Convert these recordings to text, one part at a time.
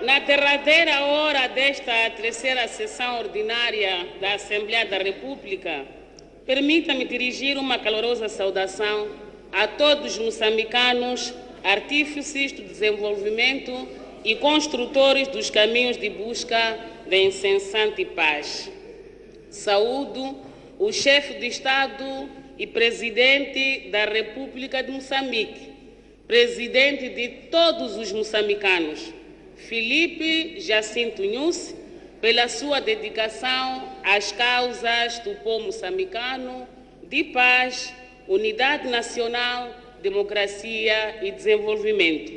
Na derradeira hora desta terceira sessão ordinária da Assembleia da República, permita-me dirigir uma calorosa saudação a todos os moçambicanos, artífices do desenvolvimento e construtores dos caminhos de busca da incessante paz. Saúdo o chefe de Estado e presidente da República de Moçambique, presidente de todos os moçambicanos, Filipe Jacinto Nyusi, pela sua dedicação às causas do povo moçambicano de paz, unidade nacional, democracia e desenvolvimento.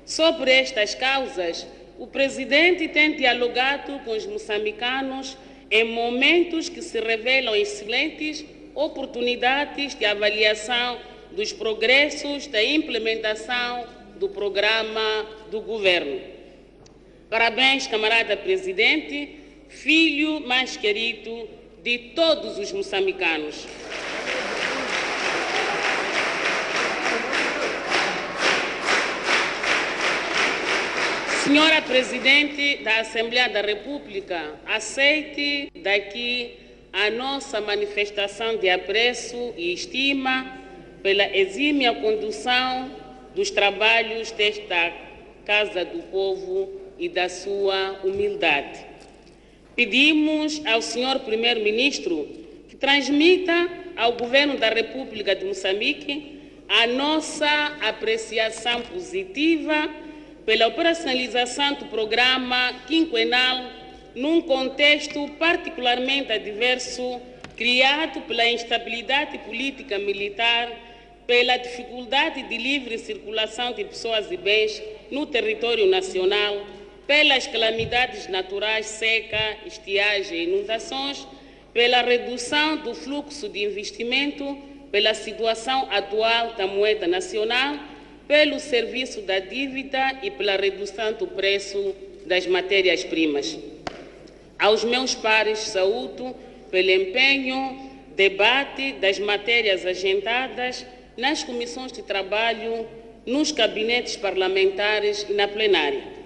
Sobre estas causas, o presidente tem dialogado com os moçambicanos em momentos que se revelam excelentes oportunidades de avaliação dos progressos da implementação do programa do governo. Parabéns, camarada presidente, filho mais querido de todos os moçambicanos. Senhora Presidente da Assembleia da República, aceite daqui a nossa manifestação de apreço e estima pela exímia condução dos trabalhos desta Casa do Povo e da sua humildade. Pedimos ao Senhor Primeiro-Ministro que transmita ao Governo da República de Moçambique a nossa apreciação positiva pela operacionalização do programa quinquenal num contexto particularmente adverso criado pela instabilidade política militar, pela dificuldade de livre circulação de pessoas e bens no território nacional, pelas calamidades naturais, seca, estiagem e inundações, pela redução do fluxo de investimento, pela situação atual da moeda nacional, pelo serviço da dívida e pela redução do preço das matérias-primas. Aos meus pares, saúdo pelo empenho, debate das matérias agendadas nas comissões de trabalho, nos gabinetes parlamentares e na plenária.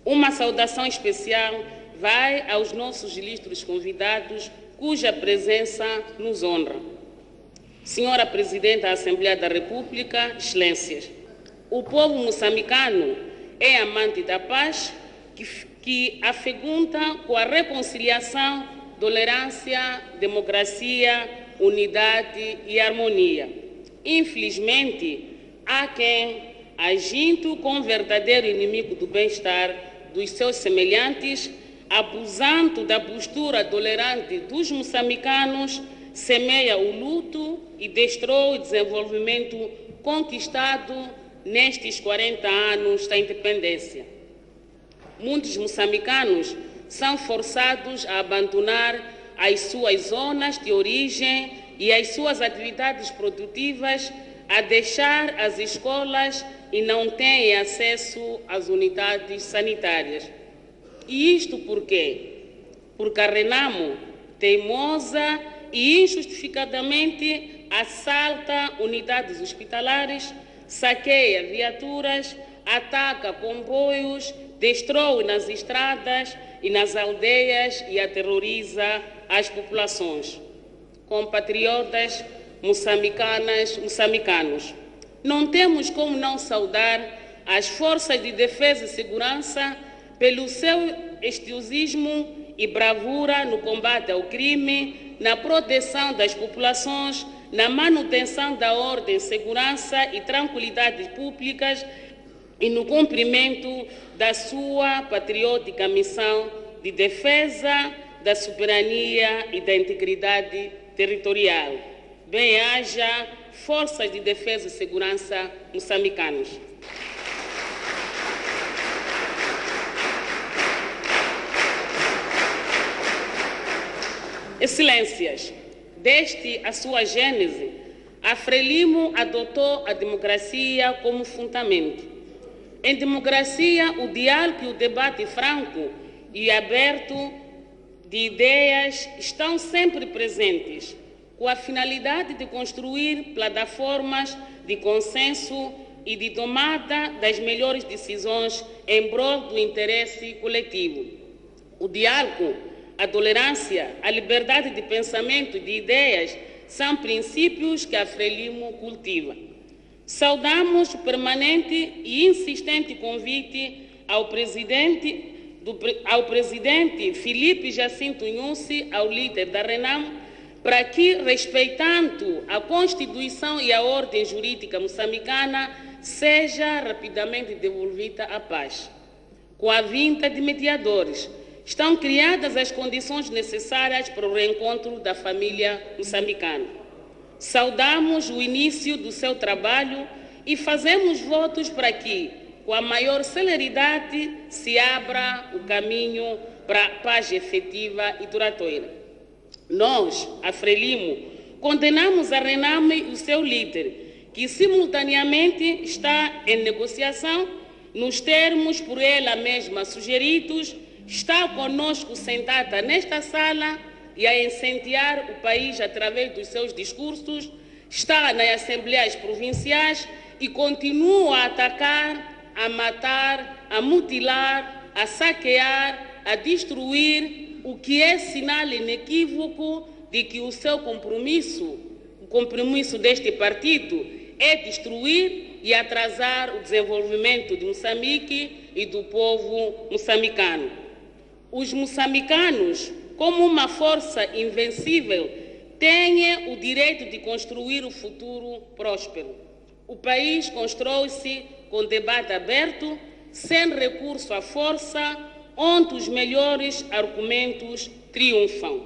Uma saudação especial vai aos nossos ilustres convidados, cuja presença nos honra. Senhora Presidente da Assembleia da República, Excelências, o povo moçambicano é amante da paz que afegunda com a reconciliação, tolerância, democracia, unidade e harmonia. Infelizmente, há quem, agindo como verdadeiro inimigo do bem-estar dos seus semelhantes, abusando da postura tolerante dos moçambicanos, semeia o luto e destrói o desenvolvimento conquistado nestes 40 anos da independência. Muitos moçambicanos são forçados a abandonar as suas zonas de origem e as suas atividades produtivas, a deixar as escolas e não têm acesso às unidades sanitárias. E isto por quê? Porque a Renamo, teimosa e injustificadamente, assalta unidades hospitalares, saqueia viaturas, ataca comboios, destrói nas estradas e nas aldeias e aterroriza as populações. Compatriotas moçambicanos, não temos como não saudar as forças de defesa e segurança pelo seu estoicismo e bravura no combate ao crime, na proteção das populações, na manutenção da ordem, segurança e tranquilidade públicas e no cumprimento da sua patriótica missão de defesa da soberania e da integridade territorial. Bem-haja Forças de Defesa e Segurança moçambicanos. Excelências, desde a sua gênese, a Frelimo adotou a democracia como fundamento. Em democracia, o diálogo e o debate franco e aberto de ideias estão sempre presentes, com a finalidade de construir plataformas de consenso e de tomada das melhores decisões em prol do interesse coletivo. O diálogo, a tolerância, a liberdade de pensamento e de ideias são princípios que a Frelimo cultiva. Saudamos o permanente e insistente convite ao presidente Filipe Jacinto Nyusi, ao líder da RENAM, para que, respeitando a Constituição e a ordem jurídica moçambicana, seja rapidamente devolvida a paz. Com a vinda de mediadores, estão criadas as condições necessárias para o reencontro da família moçambicana. Saudamos o início do seu trabalho e fazemos votos para que, com a maior celeridade, se abra o caminho para a paz efetiva e duradoura. Nós, a Frelimo, condenamos a RENAM e o seu líder, que simultaneamente está em negociação, nos termos por ela mesma sugeridos, está conosco sentada nesta sala e a incendiar o país através dos seus discursos, está nas assembleias provinciais e continua a atacar, a matar, a mutilar, a saquear, a destruir, o que é sinal inequívoco de que o seu compromisso, o compromisso deste partido, é destruir e atrasar o desenvolvimento de Moçambique e do povo moçambicano. Os moçambicanos, como uma força invencível, têm o direito de construir o futuro próspero. O país constrói-se com debate aberto, sem recurso à força, onde os melhores argumentos triunfam.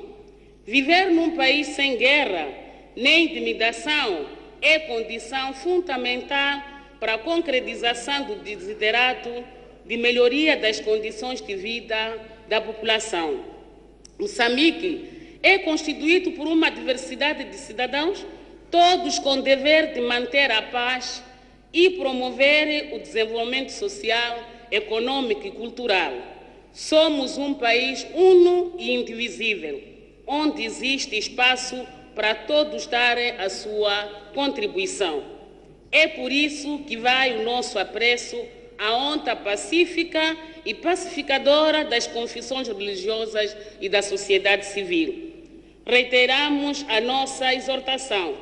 Viver num país sem guerra nem intimidação é condição fundamental para a concretização do desiderato de melhoria das condições de vida da população. Moçambique é constituído por uma diversidade de cidadãos, todos com dever de manter a paz e promover o desenvolvimento social, econômico e cultural. Somos um país uno e indivisível, onde existe espaço para todos darem a sua contribuição. É por isso que vai o nosso apreço à onda pacífica e pacificadora das confissões religiosas e da sociedade civil. Reiteramos a nossa exortação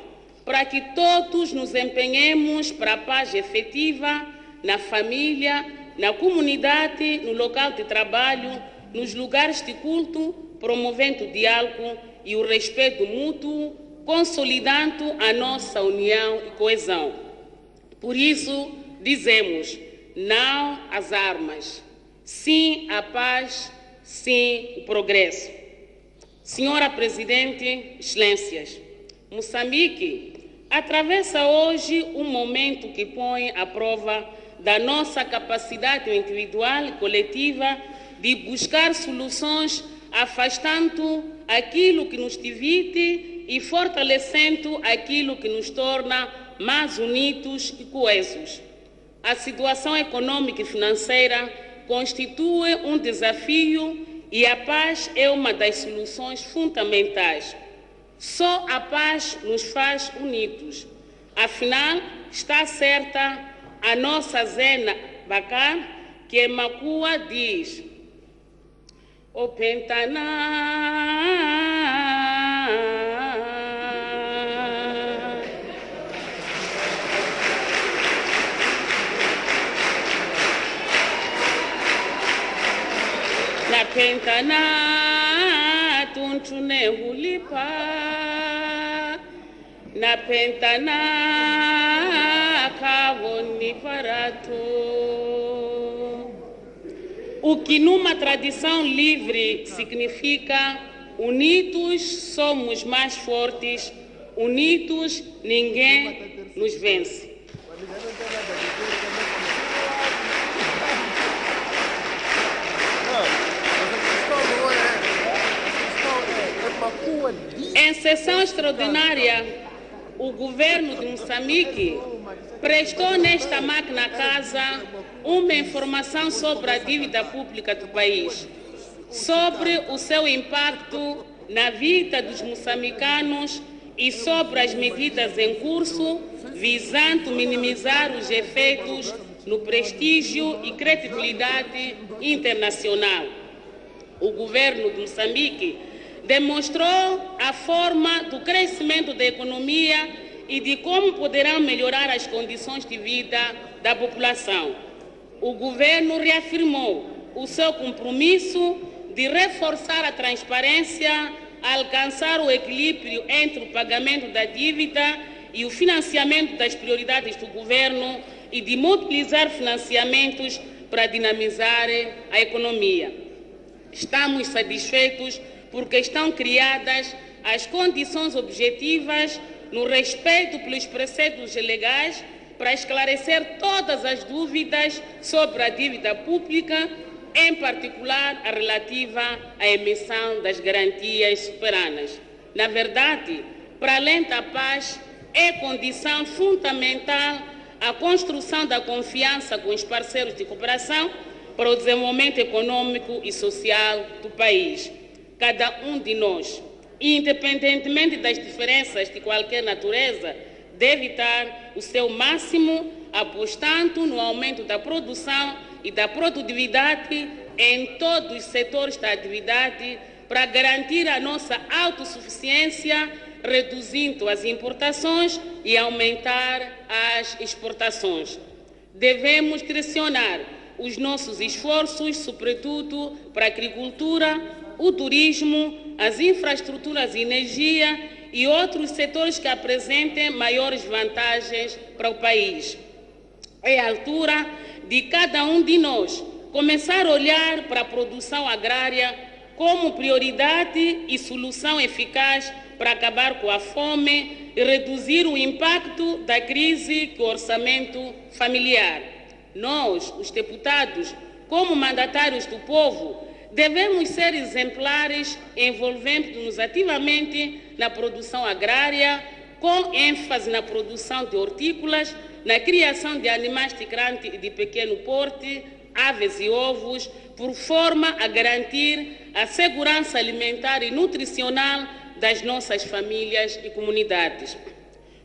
para que todos nos empenhemos para a paz efetiva na família, na comunidade, no local de trabalho, nos lugares de culto, promovendo o diálogo e o respeito mútuo, consolidando a nossa união e coesão. Por isso, dizemos não às armas, sim à paz, sim ao progresso. Senhora Presidente, Excelências, Moçambique atravessa hoje um momento que põe à prova da nossa capacidade individual e coletiva de buscar soluções, afastando aquilo que nos divide e fortalecendo aquilo que nos torna mais unidos e coesos. A situação econômica e financeira constitui um desafio e a paz é uma das soluções fundamentais. Só a paz nos faz unidos. Afinal, está certa a nossa Zena Bacar, que em Macua diz: O Pentaná na Pentaná tuntune hulipa na Pentaná o que numa tradição livre significa unidos somos mais fortes, unidos ninguém nos vence. Em sessão extraordinária, o governo de Moçambique prestou nesta magna casa uma informação sobre a dívida pública do país, sobre o seu impacto na vida dos moçambicanos e sobre as medidas em curso visando minimizar os efeitos no prestígio e credibilidade internacional. O governo de Moçambique demonstrou a forma do crescimento da economia e de como poderão melhorar as condições de vida da população. O governo reafirmou o seu compromisso de reforçar a transparência, alcançar o equilíbrio entre o pagamento da dívida e o financiamento das prioridades do governo e de mobilizar financiamentos para dinamizar a economia. Estamos satisfeitos porque estão criadas as condições objetivas no respeito pelos preceitos legais para esclarecer todas as dúvidas sobre a dívida pública, em particular a relativa à emissão das garantias soberanas. Na verdade, para além da paz, é condição fundamental a construção da confiança com os parceiros de cooperação para o desenvolvimento econômico e social do país. Cada um de nós, independentemente das diferenças de qualquer natureza, deve dar o seu máximo apostando no aumento da produção e da produtividade em todos os setores da atividade para garantir a nossa autossuficiência, reduzindo as importações e aumentar as exportações. Devemos direcionar os nossos esforços, sobretudo para a agricultura, o turismo, as infraestruturas de energia e outros setores que apresentem maiores vantagens para o país. É a altura de cada um de nós começar a olhar para a produção agrária como prioridade e solução eficaz para acabar com a fome e reduzir o impacto da crise com o orçamento familiar. Nós, os deputados, como mandatários do povo, devemos ser exemplares, envolvendo-nos ativamente na produção agrária, com ênfase na produção de hortícolas, na criação de animais de grande e de pequeno porte, aves e ovos, por forma a garantir a segurança alimentar e nutricional das nossas famílias e comunidades.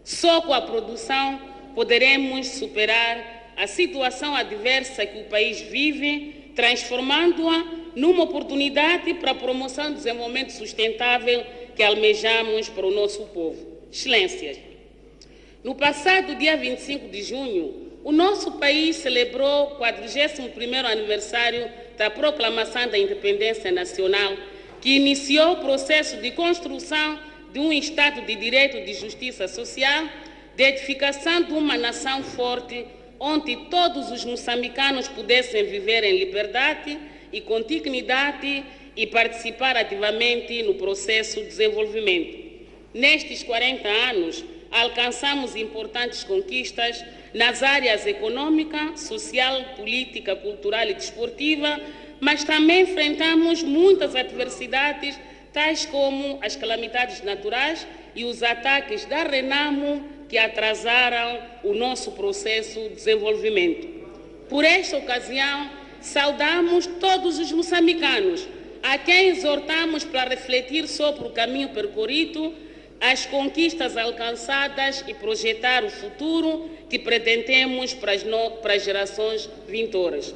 Só com a produção poderemos superar a situação adversa que o país vive, transformando-a numa oportunidade para a promoção do desenvolvimento sustentável que almejamos para o nosso povo. Excelências, no passado dia 25 de junho, o nosso país celebrou o 41º aniversário da Proclamação da Independência Nacional, que iniciou o processo de construção de um Estado de Direito e de Justiça Social, de edificação de uma nação forte, onde todos os moçambicanos pudessem viver em liberdade e com dignidade e participar ativamente no processo de desenvolvimento. Nestes 40 anos, alcançamos importantes conquistas nas áreas econômica, social, política, cultural e desportiva, mas também enfrentamos muitas adversidades, tais como as calamidades naturais e os ataques da Renamo, que atrasaram o nosso processo de desenvolvimento. Por esta ocasião, saudamos todos os moçambicanos, a quem exortamos para refletir sobre o caminho percorrido, as conquistas alcançadas e projetar o futuro que pretendemos para as gerações vindouras.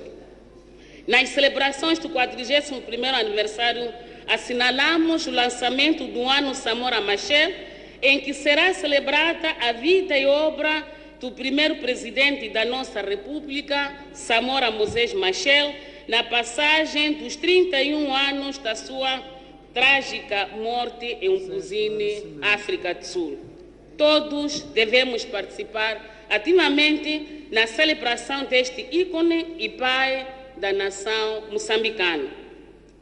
Nas celebrações do 41º aniversário, assinalamos o lançamento do Ano Samora Machel, em que será celebrada a vida e obra do primeiro presidente da nossa República, Samora Moses Machel, na passagem dos 31 anos da sua trágica morte em Umfuzini, África do Sul. Todos devemos participar ativamente na celebração deste ícone e pai da nação moçambicana.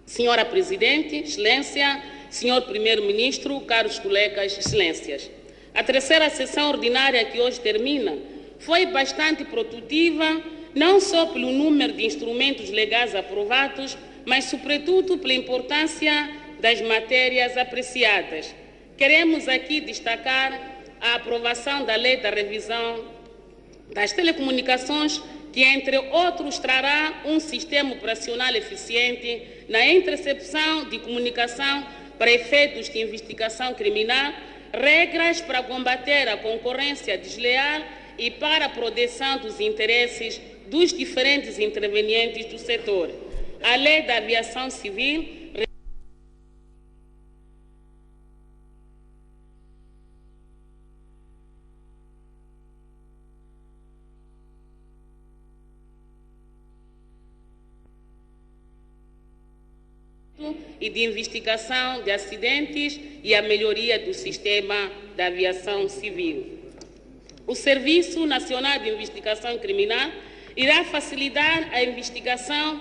Senhora Presidente, Excelência, Senhor Primeiro-Ministro, caros colegas, Excelências, a terceira sessão ordinária que hoje termina foi bastante produtiva, não só pelo número de instrumentos legais aprovados, mas sobretudo pela importância das matérias apreciadas. Queremos aqui destacar a aprovação da Lei da Revisão das Telecomunicações, que, entre outros, trará um sistema operacional eficiente na intercepção de comunicação para efeitos de investigação criminal, regras para combater a concorrência desleal e para a proteção dos interesses dos diferentes intervenientes do setor. A Lei da Aviação Civil e de investigação de acidentes e a melhoria do sistema da aviação civil. O Serviço Nacional de Investigação Criminal irá facilitar a investigação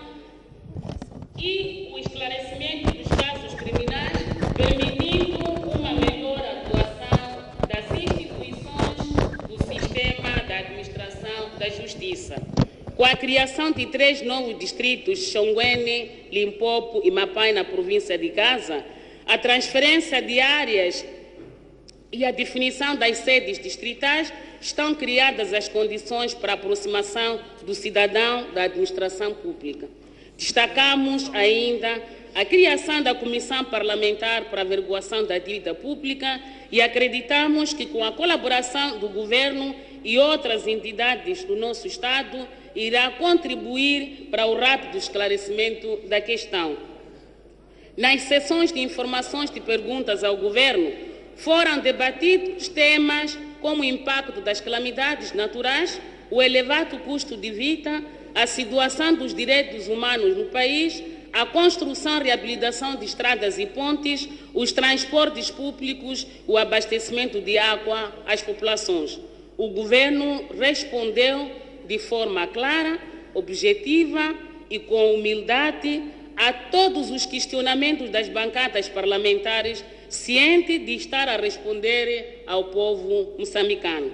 e o esclarecimento dos casos criminais, permitindo uma melhor atuação das instituições do sistema da administração da justiça. Com a criação de 3 novos distritos, Xonguene, Limpopo e Mapai, na província de Gaza, a transferência de áreas e a definição das sedes distritais, estão criadas as condições para a aproximação do cidadão da administração pública. Destacamos ainda a criação da Comissão Parlamentar para a Averiguação da Dívida Pública e acreditamos que, com a colaboração do Governo e outras entidades do nosso Estado, irá contribuir para o rápido esclarecimento da questão. Nas sessões de informações e perguntas ao Governo, foram debatidos temas como o impacto das calamidades naturais, o elevado custo de vida, a situação dos direitos humanos no país, a construção e reabilitação de estradas e pontes, os transportes públicos, o abastecimento de água às populações. O Governo respondeu de forma clara, objetiva e com humildade a todos os questionamentos das bancadas parlamentares, ciente de estar a responder ao povo moçambicano.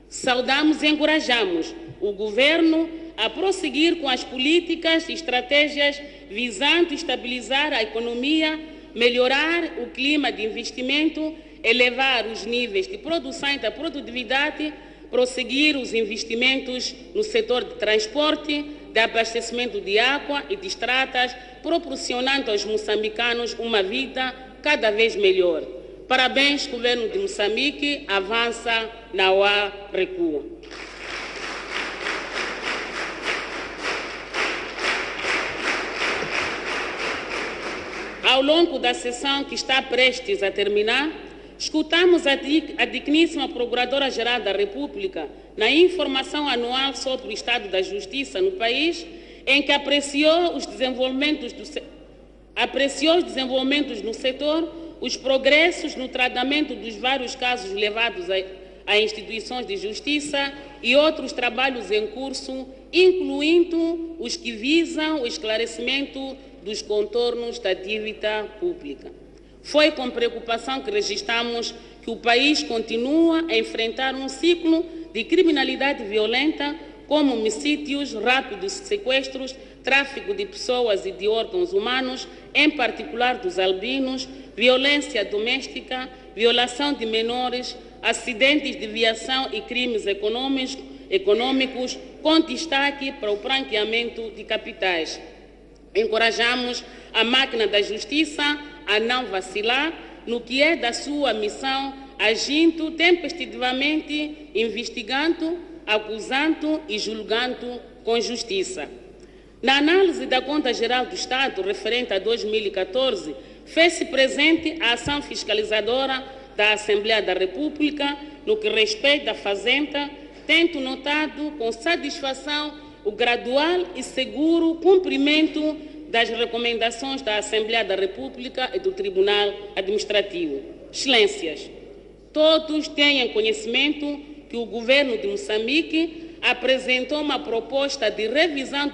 Saudamos e encorajamos o Governo a prosseguir com as políticas e estratégias visando estabilizar a economia, melhorar o clima de investimento, elevar os níveis de produção e da produtividade, prosseguir os investimentos no setor de transporte, de abastecimento de água e de estradas, proporcionando aos moçambicanos uma vida cada vez melhor. Parabéns, Governo de Moçambique, avança, não há recuo. Ao longo da sessão que está prestes a terminar, escutamos a digníssima Procuradora-Geral da República na informação anual sobre o estado da justiça no país, em que apreciou os desenvolvimentos no setor, os progressos no tratamento dos vários casos levados a instituições de justiça e outros trabalhos em curso, incluindo os que visam o esclarecimento dos contornos da dívida pública. Foi com preocupação que registramos que o país continua a enfrentar um ciclo de criminalidade violenta, como homicídios, rápidos sequestros, tráfico de pessoas e de órgãos humanos, em particular dos albinos, violência doméstica, violação de menores, acidentes de viação e crimes econômicos, com destaque para o branqueamento de capitais. Encorajamos a máquina da justiça a não vacilar no que é da sua missão, agindo tempestivamente, investigando, acusando e julgando com justiça. Na análise da Conta Geral do Estado, referente a 2014, fez-se presente a ação fiscalizadora da Assembleia da República no que respeita à Fazenda, tendo notado com satisfação o gradual e seguro cumprimento das recomendações da Assembleia da República e do Tribunal Administrativo. Excelências, todos têm conhecimento que o Governo de Moçambique apresentou uma proposta de revisão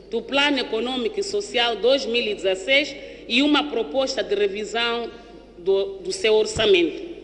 do Plano Econômico e Social 2016 e uma proposta de revisão do seu orçamento.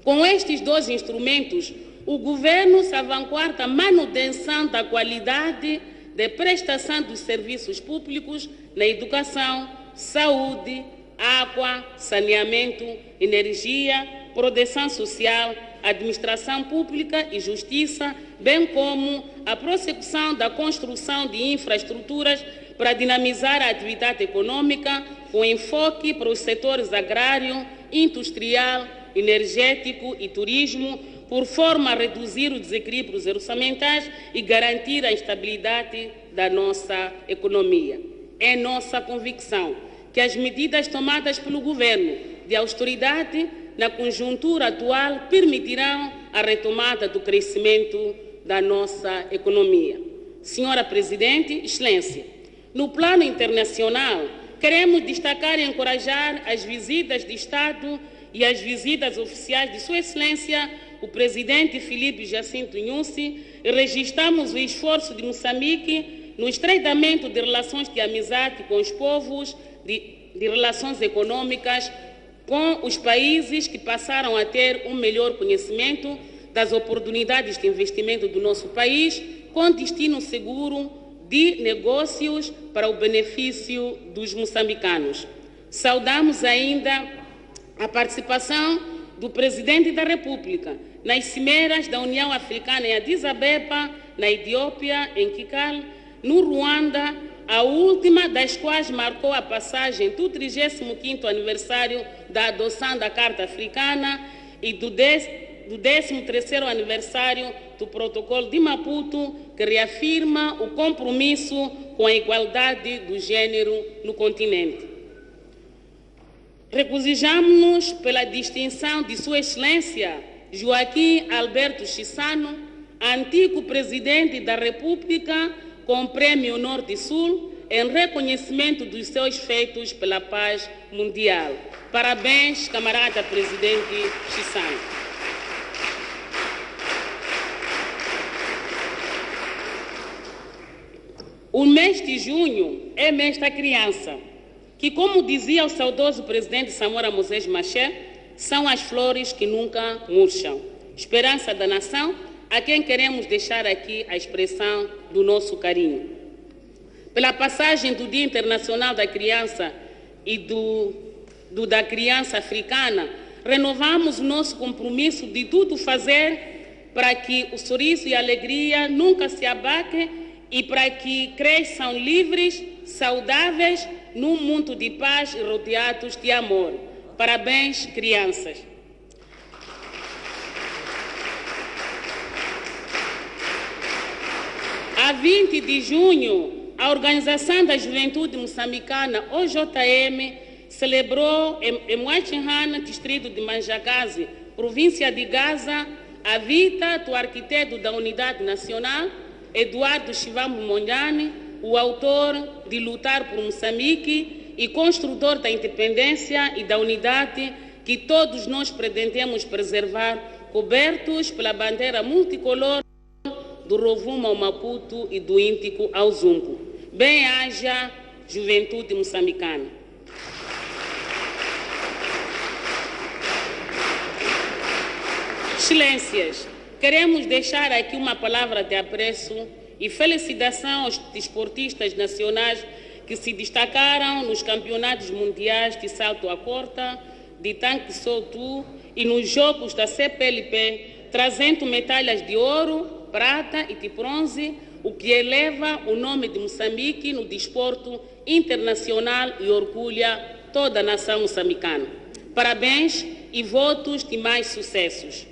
Com estes dois instrumentos, o Governo salvaguarda a manutenção da qualidade de prestação dos serviços públicos na educação, saúde, água, saneamento, energia, proteção social, administração pública e justiça, bem como a prossecução da construção de infraestruturas para dinamizar a atividade econômica, com enfoque para os setores agrário, industrial, energético e turismo, por forma a reduzir os desequilíbrios orçamentais e garantir a estabilidade da nossa economia. É nossa convicção que as medidas tomadas pelo governo de austeridade na conjuntura atual permitirão a retomada do crescimento da nossa economia. Senhora Presidente, Excelência, no plano internacional, queremos destacar e encorajar as visitas de Estado e as visitas oficiais de Sua Excelência, o Presidente Filipe Jacinto Nyusi, e registramos o esforço de Moçambique no estreitamento de relações de amizade com os povos, de relações econômicas com os países que passaram a ter um melhor conhecimento das oportunidades de investimento do nosso país, com destino seguro de negócios para o benefício dos moçambicanos. Saudamos ainda a participação do Presidente da República nas cimeras da União Africana em Addis Abeba, na Etiópia, em Kigali, no Ruanda, a última das quais marcou a passagem do 35º aniversário da adoção da Carta Africana e do 13º aniversário do Protocolo de Maputo, que reafirma o compromisso com a igualdade do gênero no continente. Regozijamos-nos pela distinção de Sua Excelência Joaquim Alberto Chissano, antigo Presidente da República, com o Prêmio Norte-Sul, em reconhecimento dos seus feitos pela paz mundial. Parabéns, camarada Presidente Chissano. O mês de junho é mês da criança, que, como dizia o saudoso presidente Samora Moses Machel, são as flores que nunca murcham. Esperança da nação, a quem queremos deixar aqui a expressão do nosso carinho. Pela passagem do Dia Internacional da Criança e da Criança Africana, renovamos o nosso compromisso de tudo fazer para que o sorriso e a alegria nunca se abatem e para que cresçam livres, saudáveis, num mundo de paz e rodeados de amor. Parabéns, crianças. A 20 de junho, a Organização da Juventude Moçambicana, OJM, celebrou em Huachinhana, distrito de Manjagazi, província de Gaza, a vida do arquiteto da Unidade Nacional, Eduardo Chivambo Mondlane, o autor de Lutar por Moçambique e construtor da independência e da unidade que todos nós pretendemos preservar, cobertos pela bandeira multicolor do Rovuma ao Maputo e do Índico ao Zumbo. Bem-haja, juventude moçambicana. Excelências, queremos deixar aqui uma palavra de apreço e felicitação aos desportistas nacionais que se destacaram nos campeonatos mundiais de salto à corda, de tanque solto e nos jogos da CPLP, trazendo medalhas de ouro, prata e de bronze, o que eleva o nome de Moçambique no desporto internacional e orgulha toda a nação moçambicana. Parabéns e votos de mais sucessos.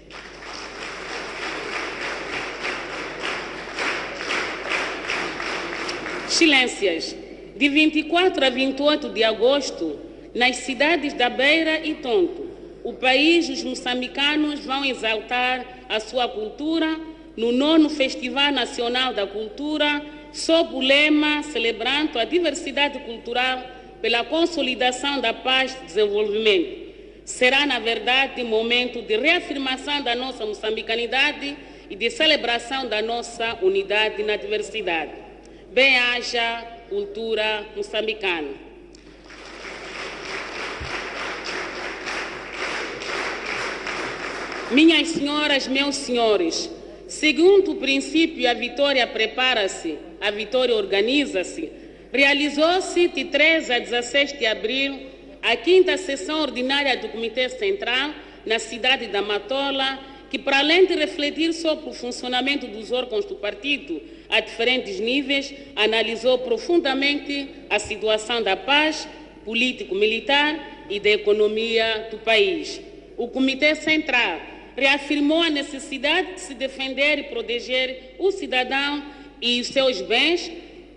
Excelências, de 24 a 28 de agosto, nas cidades da Beira e Tonto, o país e os moçambicanos vão exaltar a sua cultura no 9º Festival Nacional da Cultura, sob o lema celebrando a diversidade cultural pela consolidação da paz e desenvolvimento. Será, na verdade, momento de reafirmação da nossa moçambicanidade e de celebração da nossa unidade na diversidade. Bem-haja cultura moçambicana. Minhas senhoras, meus senhores, segundo o princípio a vitória prepara-se, a vitória organiza-se, realizou-se de 13 a 16 de abril a 5ª sessão ordinária do Comitê Central na cidade da Matola, que, para além de refletir sobre o funcionamento dos órgãos do partido a diferentes níveis, analisou profundamente a situação da paz político-militar e da economia do país. O Comitê Central reafirmou a necessidade de se defender e proteger o cidadão e os seus bens,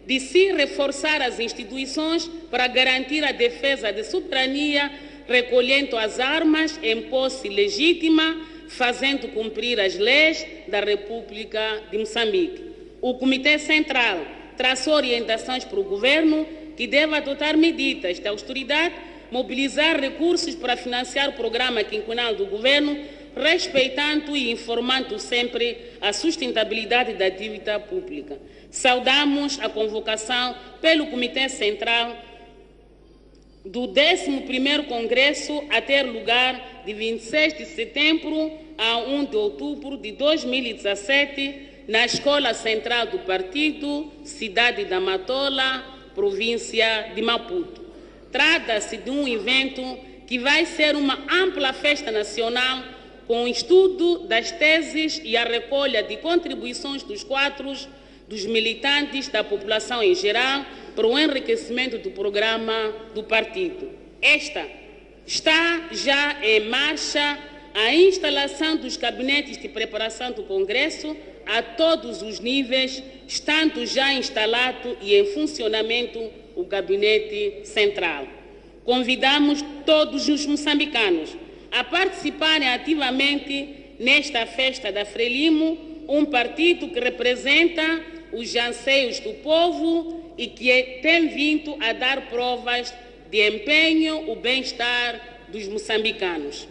de se reforçar as instituições para garantir a defesa da soberania, recolhendo as armas em posse legítima, fazendo cumprir as leis da República de Moçambique. O Comitê Central traçou orientações para o Governo que deve adotar medidas de austeridade, mobilizar recursos para financiar o programa quinquenal do Governo, respeitando e informando sempre a sustentabilidade da dívida pública. Saudamos a convocação pelo Comitê Central do 11º Congresso a ter lugar de 26 de setembro a 1 de outubro de 2017 na Escola Central do Partido, cidade da Matola, província de Maputo. Trata-se de um evento que vai ser uma ampla festa nacional com o estudo das teses e a recolha de contribuições dos quadros dos militantes da população em geral para o enriquecimento do programa do partido. Esta está já em marcha a instalação dos gabinetes de preparação do Congresso a todos os níveis, estando já instalado e em funcionamento o Gabinete Central. Convidamos todos os moçambicanos a participarem ativamente nesta festa da Frelimo, um partido que representa os anseios do povo e que tem vindo a dar provas de empenho o bem-estar dos moçambicanos.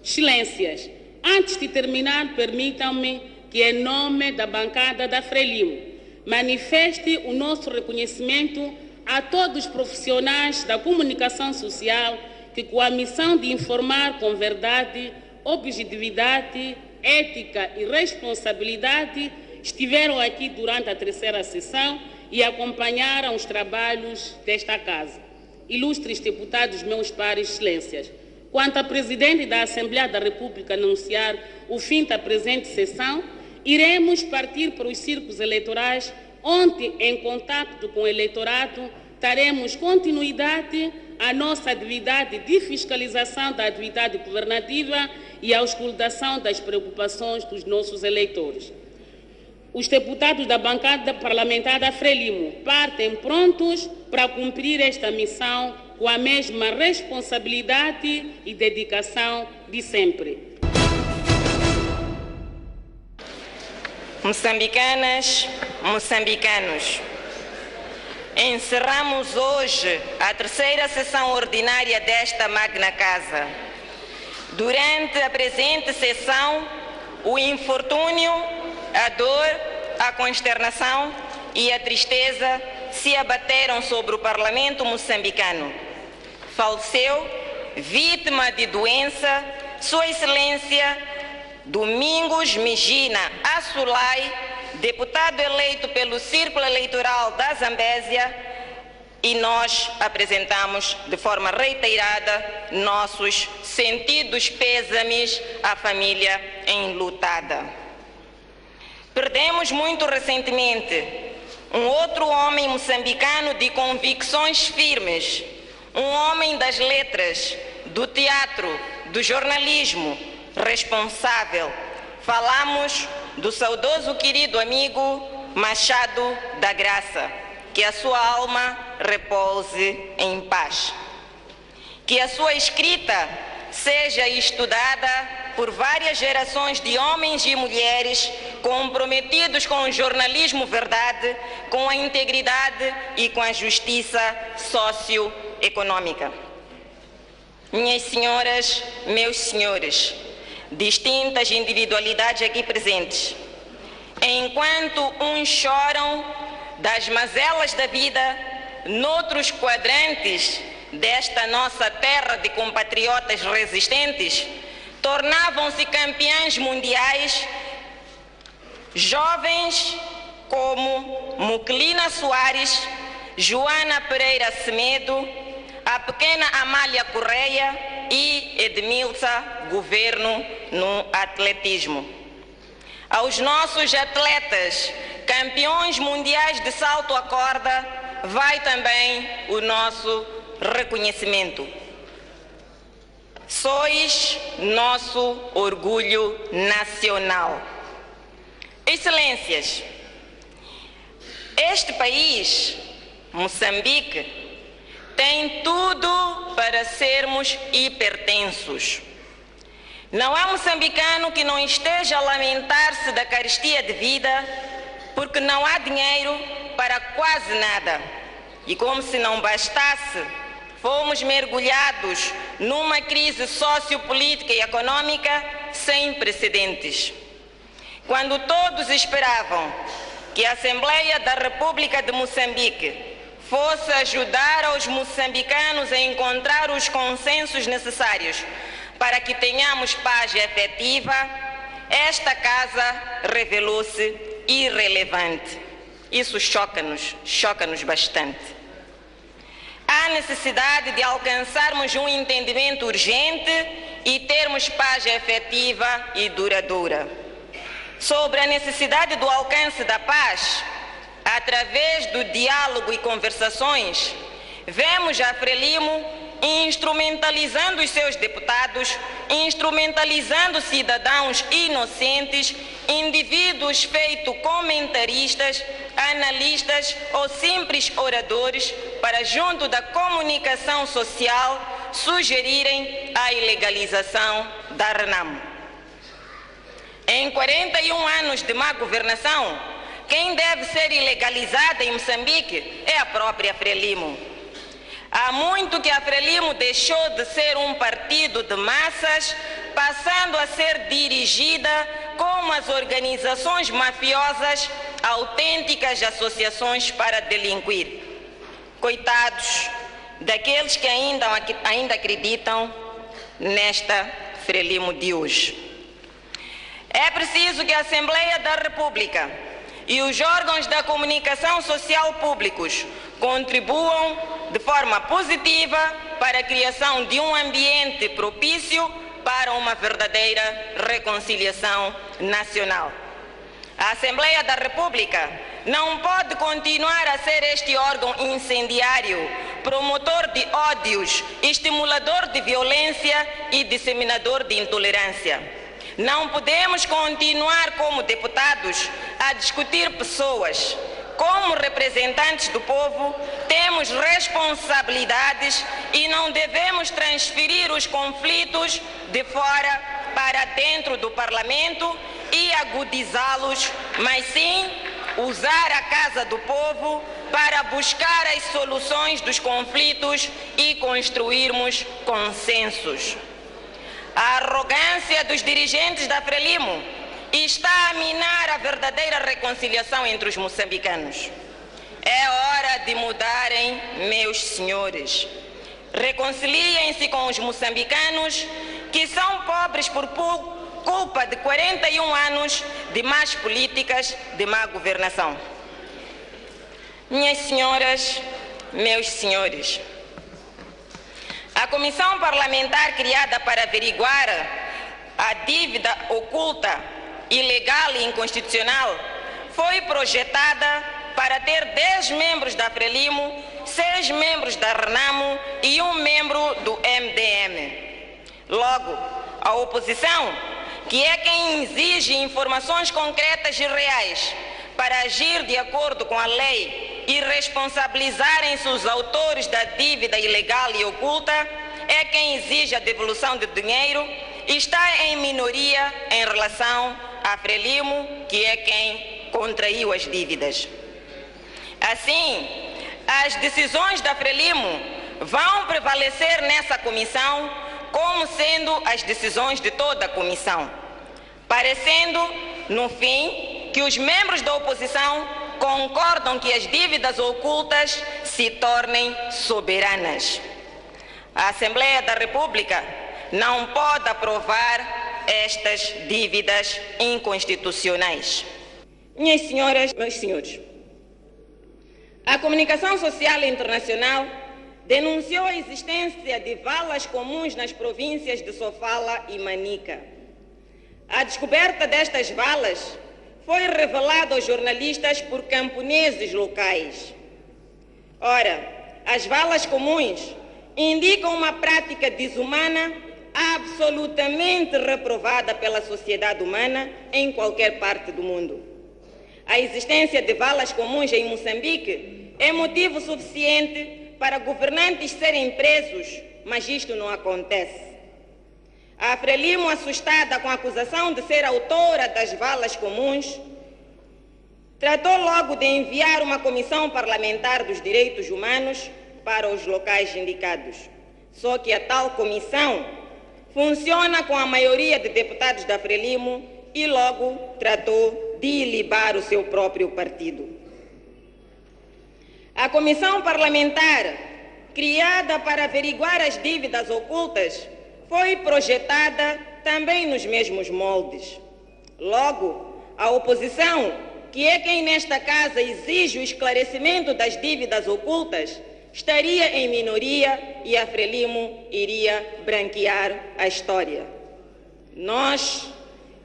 Excelências, antes de terminar, permitam-me que, em nome da bancada da Frelimo, manifeste o nosso reconhecimento a todos os profissionais da comunicação social que, com a missão de informar com verdade, objetividade, ética e responsabilidade, estiveram aqui durante a terceira sessão e acompanharam os trabalhos desta casa. Ilustres deputados, meus pares, excelências, quanto a Presidente da Assembleia da República anunciar o fim da presente sessão, iremos partir para os círculos eleitorais, onde, em contato com o eleitorado, daremos continuidade à nossa atividade de fiscalização da atividade governativa e à auscultação das preocupações dos nossos eleitores. Os deputados da bancada parlamentar da Frelimo partem prontos para cumprir esta missão com a mesma responsabilidade e dedicação de sempre. Moçambicanas, moçambicanos, encerramos hoje a terceira sessão ordinária desta magna casa. Durante a presente sessão, o infortúnio, a dor, a consternação e a tristeza se abateram sobre o Parlamento moçambicano. Faleceu, vítima de doença, Sua Excelência Domingos Migina Assulai, deputado eleito pelo Círculo Eleitoral da Zambésia, e nós apresentamos de forma reiterada nossos sentidos pêsames à família enlutada. Perdemos muito recentemente um outro homem moçambicano de convicções firmes, um homem das letras, do teatro, do jornalismo, responsável. Falamos do saudoso querido amigo Machado da Graça. Que a sua alma repouse em paz. Que a sua escrita seja estudada por várias gerações de homens e mulheres comprometidos com o jornalismo verdade, com a integridade e com a justiça socioeconômica. Minhas senhoras, meus senhores, distintas individualidades aqui presentes, enquanto uns choram das mazelas da vida, noutros quadrantes desta nossa terra de compatriotas resistentes, tornavam-se campeãs mundiais jovens como Muclina Soares, Joana Pereira Semedo, a pequena Amália Correia e Edmilza Governo no atletismo. Aos nossos atletas, campeões mundiais de salto à corda, vai também o nosso reconhecimento. Sois nosso orgulho nacional. Excelências, este país, Moçambique, tem tudo para sermos hipertensos. Não há moçambicano que não esteja a lamentar-se da carestia de vida, porque não há dinheiro para quase nada. E como se não bastasse, fomos mergulhados numa crise sociopolítica e econômica sem precedentes. Quando todos esperavam que a Assembleia da República de Moçambique fosse ajudar aos moçambicanos a encontrar os consensos necessários para que tenhamos paz efetiva, esta casa revelou-se irrelevante. Isso choca-nos bastante. Há necessidade de alcançarmos um entendimento urgente e termos paz efetiva e duradoura. Sobre a necessidade do alcance da paz, através do diálogo e conversações, vemos a Frelimo instrumentalizando os seus deputados, instrumentalizando cidadãos inocentes, indivíduos feitos comentaristas, analistas ou simples oradores para, junto da comunicação social, sugerirem a ilegalização da RENAMO. Em 41 anos de má governação, quem deve ser ilegalizada em Moçambique é a própria Frelimo. Há muito que a Frelimo deixou de ser um partido de massas, passando a ser dirigida como as organizações mafiosas, autênticas associações para delinquir. Coitados daqueles que ainda acreditam nesta Frelimo de hoje. É preciso que a Assembleia da República e os órgãos da comunicação social públicos contribuam de forma positiva para a criação de um ambiente propício para uma verdadeira reconciliação nacional. A Assembleia da República não pode continuar a ser este órgão incendiário, promotor de ódios, estimulador de violência e disseminador de intolerância. Não podemos continuar como deputados a discutir pessoas. Como representantes do povo, temos responsabilidades e não devemos transferir os conflitos de fora para dentro do Parlamento e agudizá-los, mas sim usar a Casa do Povo para buscar as soluções dos conflitos e construirmos consensos. A arrogância dos dirigentes da Frelimo está a minar a verdadeira reconciliação entre os moçambicanos. É hora de mudarem, meus senhores. Reconciliem-se com os moçambicanos que são pobres por culpa de 41 anos de más políticas de má governação. Minhas senhoras, meus senhores, a comissão parlamentar criada para averiguar a dívida oculta, ilegal e inconstitucional foi projetada para ter 10 membros da Frelimo, 6 membros da RENAMO e 1 membro do MDM. Logo, a oposição, que é quem exige informações concretas e reais para agir de acordo com a lei e responsabilizarem-se os autores da dívida ilegal e oculta, é quem exige a devolução de dinheiro, está em minoria em relação à Frelimo, que é quem contraiu as dívidas. Assim, as decisões da Frelimo vão prevalecer nessa comissão como sendo as decisões de toda a comissão, parecendo, no fim, que os membros da oposição concordam que as dívidas ocultas se tornem soberanas. A Assembleia da República não pode aprovar estas dívidas inconstitucionais. Minhas senhoras, meus senhores, a comunicação social internacional denunciou a existência de valas comuns nas províncias de Sofala e Manica. A descoberta destas valas foi revelada aos jornalistas por camponeses locais. Ora, as valas comuns indicam uma prática desumana absolutamente reprovada pela sociedade humana em qualquer parte do mundo. A existência de valas comuns em Moçambique é motivo suficiente para governantes serem presos, mas isto não acontece. A Frelimo, assustada com a acusação de ser autora das valas comuns, tratou logo de enviar uma comissão parlamentar dos direitos humanos para os locais indicados. Só que a tal comissão funciona com a maioria de deputados da Frelimo e logo tratou de ilibar o seu próprio partido. A comissão parlamentar, criada para averiguar as dívidas ocultas, foi projetada também nos mesmos moldes. Logo, a oposição, que é quem nesta casa exige o esclarecimento das dívidas ocultas, estaria em minoria e a Frelimo iria branquear a história. Nós,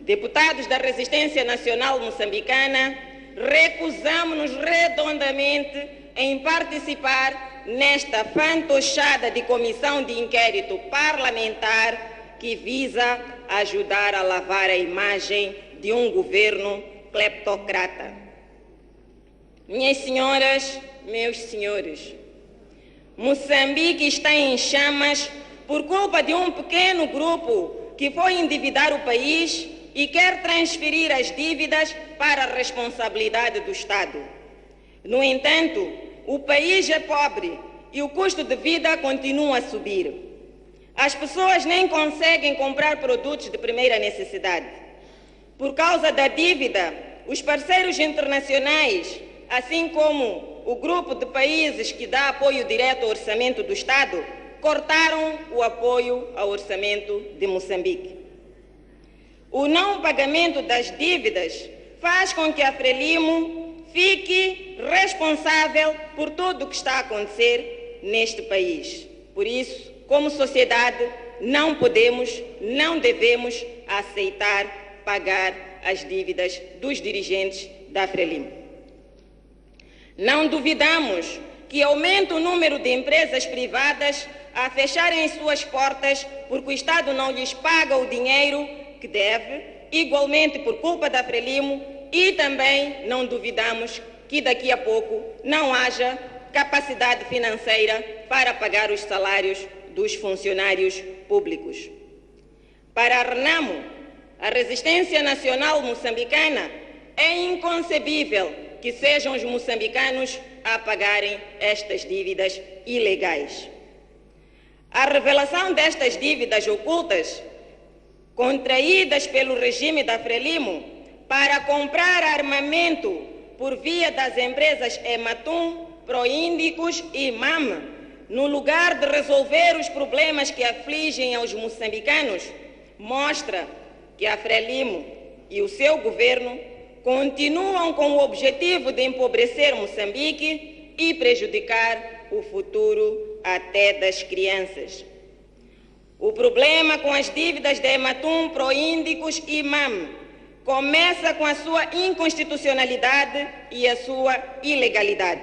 deputados da Resistência Nacional Moçambicana, recusamos-nos redondamente em participar nesta fantochada de comissão de inquérito parlamentar que visa ajudar a lavar a imagem de um governo cleptocrata. Minhas senhoras, meus senhores, Moçambique está em chamas por culpa de um pequeno grupo que foi endividar o país e quer transferir as dívidas para a responsabilidade do Estado. No entanto, o país é pobre e o custo de vida continua a subir. As pessoas nem conseguem comprar produtos de primeira necessidade. Por causa da dívida, os parceiros internacionais, assim como o grupo de países que dá apoio direto ao orçamento do Estado, cortaram o apoio ao orçamento de Moçambique. O não pagamento das dívidas faz com que a Frelimo fique responsável por tudo o que está a acontecer neste país. Por isso, como sociedade, não podemos, não devemos aceitar pagar as dívidas dos dirigentes da Frelimo. Não duvidamos que aumente o número de empresas privadas a fecharem suas portas porque o Estado não lhes paga o dinheiro que deve, igualmente por culpa da Frelimo. E também não duvidamos que daqui a pouco não haja capacidade financeira para pagar os salários dos funcionários públicos. Para a RENAMO, a Resistência Nacional Moçambicana, é inconcebível que sejam os moçambicanos a pagarem estas dívidas ilegais. A revelação destas dívidas ocultas, contraídas pelo regime da Frelimo, para comprar armamento por via das empresas Ematum, Proíndicos e MAM, no lugar de resolver os problemas que afligem aos moçambicanos, mostra que a Frelimo e o seu governo continuam com o objetivo de empobrecer Moçambique e prejudicar o futuro até das crianças. O problema com as dívidas da Ematum, Proíndicos e MAM começa com a sua inconstitucionalidade e a sua ilegalidade,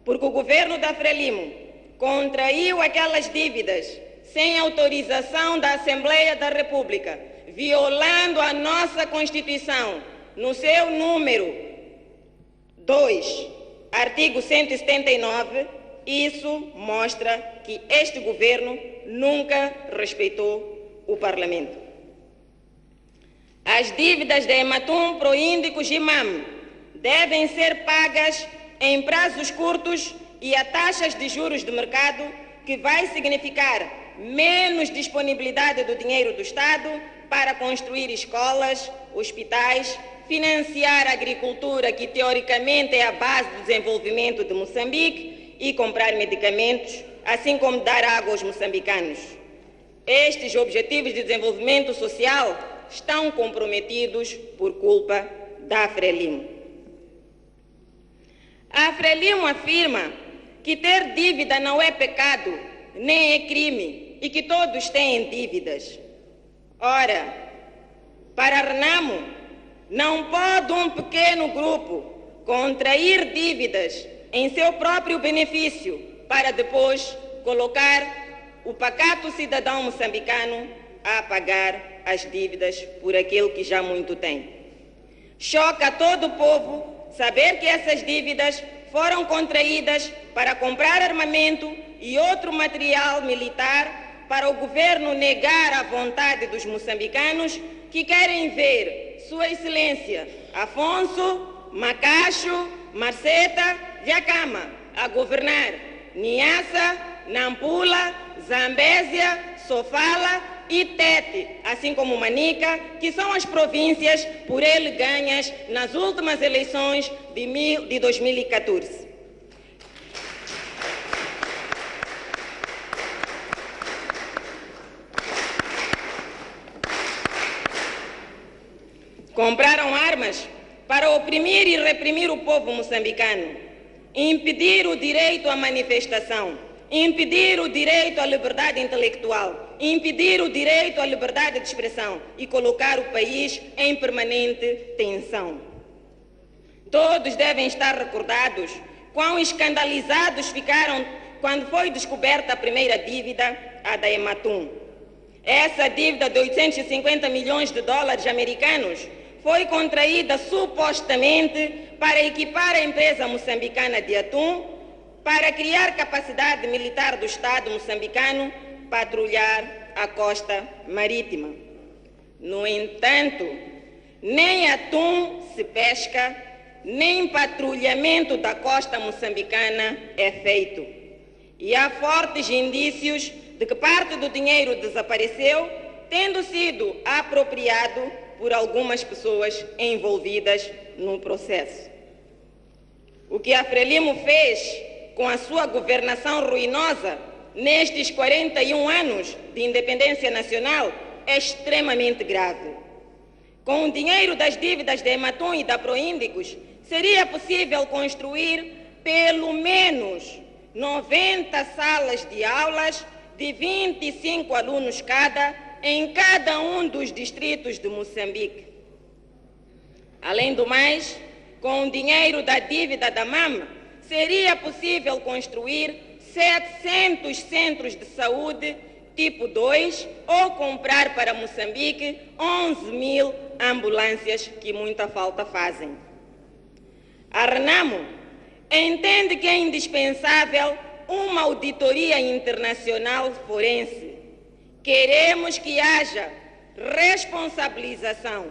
porque o governo da Frelimo contraiu aquelas dívidas sem autorização da Assembleia da República, violando a nossa Constituição, no seu número 2, artigo 179, isso mostra que este governo nunca respeitou o Parlamento. As dívidas da Ematum, Proíndicos e MAM devem ser pagas em prazos curtos e a taxas de juros de mercado, que vai significar menos disponibilidade do dinheiro do Estado para construir escolas, hospitais, financiar a agricultura, que teoricamente é a base do desenvolvimento de Moçambique, e comprar medicamentos, assim como dar água aos moçambicanos. Estes objetivos de desenvolvimento social estão comprometidos por culpa da Frelimo. A Frelimo afirma que ter dívida não é pecado, nem é crime, e que todos têm dívidas. Ora, para a RENAMO, não pode um pequeno grupo contrair dívidas em seu próprio benefício para depois colocar o pacato cidadão moçambicano a pagar as dívidas por aquilo que já muito tem. Choca todo o povo saber que essas dívidas foram contraídas para comprar armamento e outro material militar para o governo negar a vontade dos moçambicanos que querem ver Sua Excelência Afonso Macacho Marceta Dhlakama a governar Niassa, Nampula, Zambésia, Sofala e Tete, assim como Manica, que são as províncias por ele ganhas nas últimas eleições de 2014. Compraram armas para oprimir e reprimir o povo moçambicano, impedir o direito à manifestação, impedir o direito à liberdade intelectual, impedir o direito à liberdade de expressão e colocar o país em permanente tensão. Todos devem estar recordados quão escandalizados ficaram quando foi descoberta a primeira dívida, a da Ematum. Essa dívida de 850 milhões de dólares americanos foi contraída supostamente para equipar a empresa moçambicana de atum para criar capacidade militar do Estado moçambicano patrulhar a costa marítima. No entanto, nem atum se pesca, nem patrulhamento da costa moçambicana é feito. E há fortes indícios de que parte do dinheiro desapareceu, tendo sido apropriado por algumas pessoas envolvidas no processo. O que a Frelimo fez com a sua governação ruinosa nestes 41 anos de independência nacional é extremamente grave. Com o dinheiro das dívidas da Ematum e da Proíndicos, seria possível construir pelo menos 90 salas de aulas de 25 alunos em cada um dos distritos de Moçambique. Além do mais, com o dinheiro da dívida da MAM, seria possível construir 700 centros de saúde tipo 2 ou comprar para Moçambique 11.000 ambulâncias que muita falta fazem. A Renamo entende que é indispensável uma auditoria internacional forense. Queremos que haja responsabilização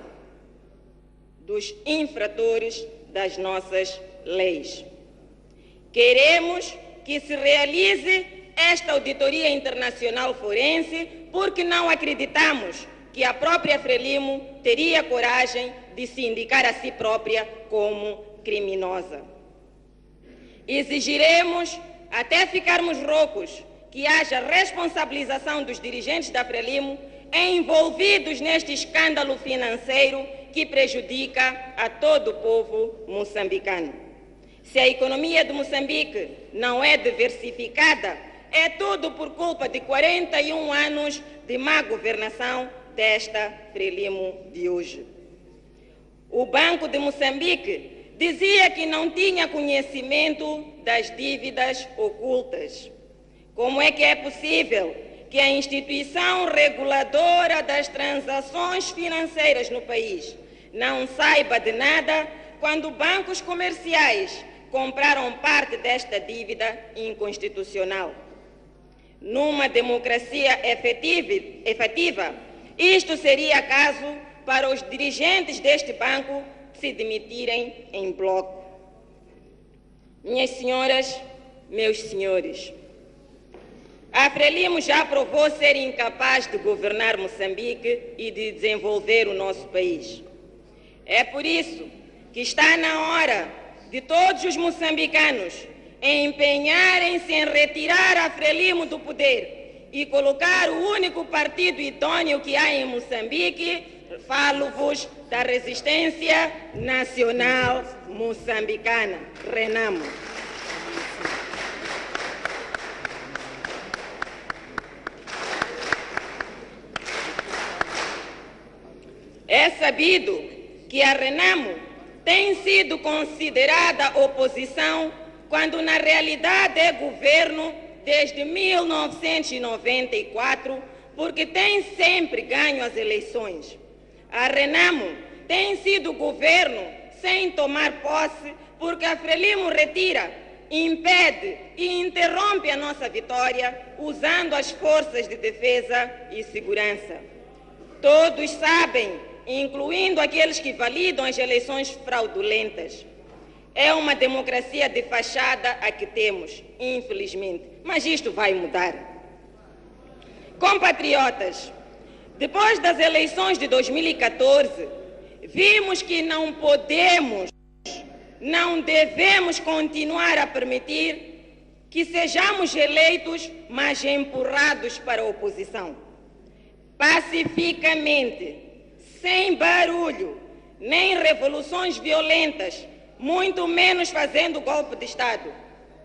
dos infratores das nossas leis. Queremos que se realize esta auditoria internacional forense porque não acreditamos que a própria Frelimo teria coragem de se indicar a si própria como criminosa. Exigiremos, até ficarmos roucos, que haja responsabilização dos dirigentes da Frelimo envolvidos neste escândalo financeiro que prejudica a todo o povo moçambicano. Se a economia de Moçambique não é diversificada, é tudo por culpa de 41 anos de má governação desta Frelimo de hoje. O Banco de Moçambique dizia que não tinha conhecimento das dívidas ocultas. Como é que é possível que a instituição reguladora das transações financeiras no país não saiba de nada quando bancos comerciais compraram parte desta dívida inconstitucional? Numa democracia efetiva, isto seria caso para os dirigentes deste banco se demitirem em bloco. Minhas senhoras, meus senhores, a Frelimo já provou ser incapaz de governar Moçambique e de desenvolver o nosso país. É por isso que está na hora de todos os moçambicanos empenharem-se em retirar a Frelimo do poder e colocar o único partido idôneo que há em Moçambique. Falo-vos da Resistência Nacional Moçambicana, Renamo. É sabido que a Renamo tem sido considerada oposição quando na realidade é governo desde 1994, porque tem sempre ganho as eleições. A Renamo tem sido governo sem tomar posse, porque a Frelimo retira, impede e interrompe a nossa vitória usando as forças de defesa e segurança. Todos sabem, incluindo aqueles que validam as eleições fraudulentas. É uma democracia de fachada a que temos, infelizmente, mas isto vai mudar. Compatriotas, depois das eleições de 2014, vimos que não podemos, não devemos continuar a permitir que sejamos eleitos, mas empurrados para a oposição. Pacificamente, sem barulho, nem revoluções violentas, muito menos fazendo golpe de Estado.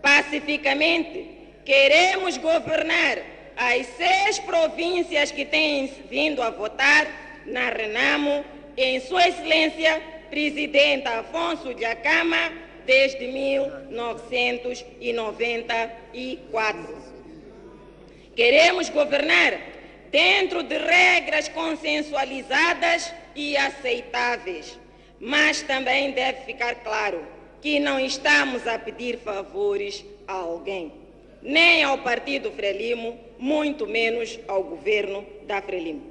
Pacificamente, queremos governar as 6 províncias que têm vindo a votar na Renamo, em Sua Excelência, Presidente Afonso Dhlakama, desde 1994. Queremos governar dentro de regras consensualizadas e aceitáveis, mas também deve ficar claro que não estamos a pedir favores a alguém, nem ao Partido Frelimo, muito menos ao governo da Frelimo.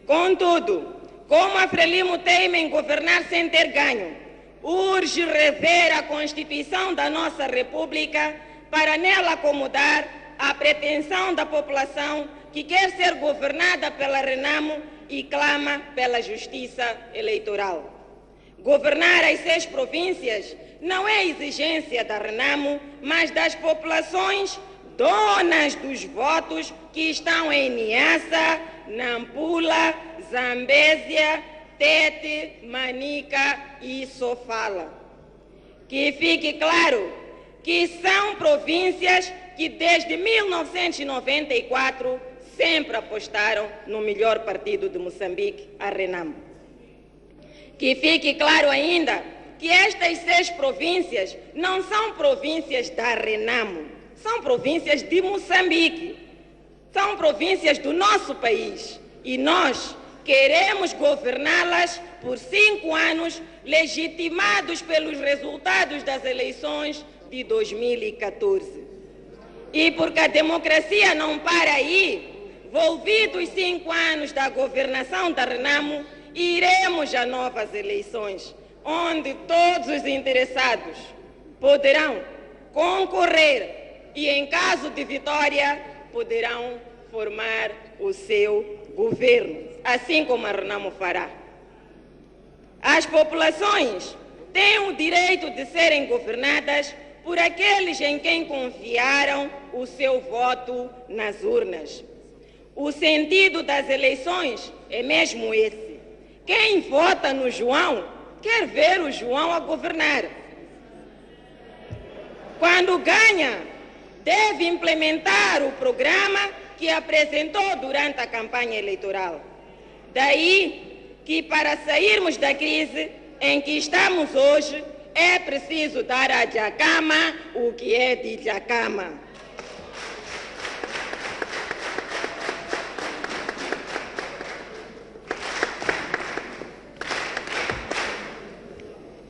Contudo, como a Frelimo teima em governar sem ter ganho, urge rever a Constituição da nossa República para nela acomodar a pretensão da população que quer ser governada pela Renamo e clama pela justiça eleitoral. Governar as 6 províncias não é exigência da Renamo, mas das populações donas dos votos que estão em Niassa, Nampula, Zambésia, Tete, Manica e Sofala. Que fique claro que são províncias que desde 1994 sempre apostaram no melhor partido de Moçambique, a Renamo. Que fique claro ainda que estas 6 províncias não são províncias da Renamo, são províncias de Moçambique, são províncias do nosso país e nós queremos governá-las por 5 anos, legitimados pelos resultados das eleições de 2014. E porque a democracia não para aí, volvidos 5 anos da governação da Renamo, iremos a novas eleições, onde todos os interessados poderão concorrer e, em caso de vitória, poderão formar o seu governo, assim como a Renamo fará. As populações têm o direito de serem governadas por aqueles em quem confiaram o seu voto nas urnas. O sentido das eleições é mesmo esse. Quem vota no João quer ver o João a governar. Quando ganha, deve implementar o programa que apresentou durante a campanha eleitoral. Daí que, para sairmos da crise em que estamos hoje, é preciso dar a Dhlakama o que é de Dhlakama.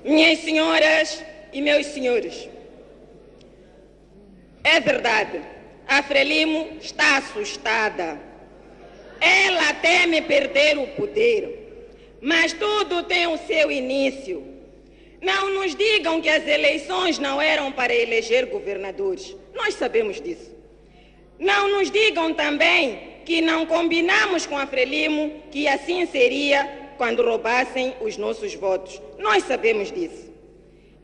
Minhas senhoras e meus senhores, é verdade, a Frelimo está assustada. Ela teme perder o poder, mas tudo tem o seu início. Não nos digam que as eleições não eram para eleger governadores. Nós sabemos disso. Não nos digam também que não combinamos com a Frelimo que assim seria quando roubassem os nossos votos. Nós sabemos disso.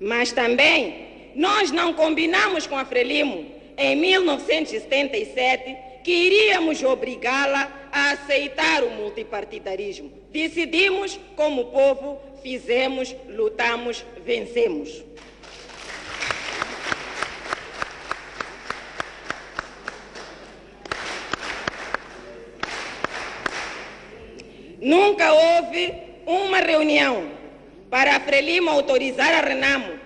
Mas também nós não combinamos com a Frelimo em 1977 que iríamos obrigá-la a aceitar o multipartidarismo. Decidimos como povo, fizemos, lutamos, vencemos. Nunca houve uma reunião para a Frelimo autorizar a Renamo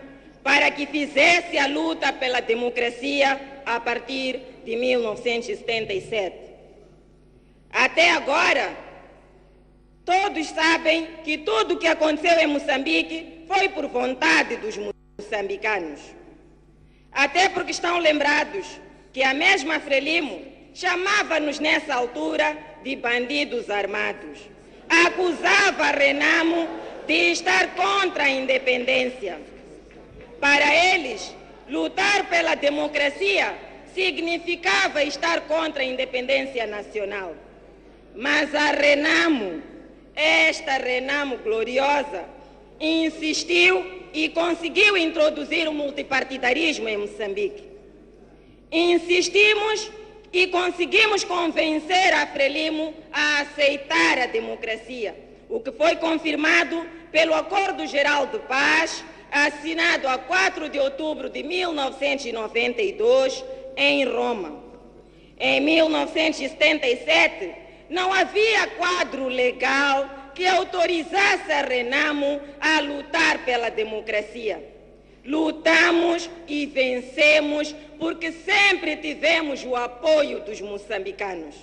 para que fizesse a luta pela democracia a partir de 1977. Até agora, todos sabem que tudo o que aconteceu em Moçambique foi por vontade dos moçambicanos. Até porque estão lembrados que a mesma Frelimo chamava-nos nessa altura de bandidos armados. Acusava a Renamo de estar contra a independência. Para eles, lutar pela democracia significava estar contra a independência nacional. Mas a Renamo, esta Renamo gloriosa, insistiu e conseguiu introduzir o multipartidarismo em Moçambique. Insistimos e conseguimos convencer a Frelimo a aceitar a democracia, o que foi confirmado pelo Acordo Geral de Paz, assinado a 4 de outubro de 1992 em Roma. Em 1977, não havia quadro legal que autorizasse a Renamo a lutar pela democracia. Lutamos e vencemos porque sempre tivemos o apoio dos moçambicanos.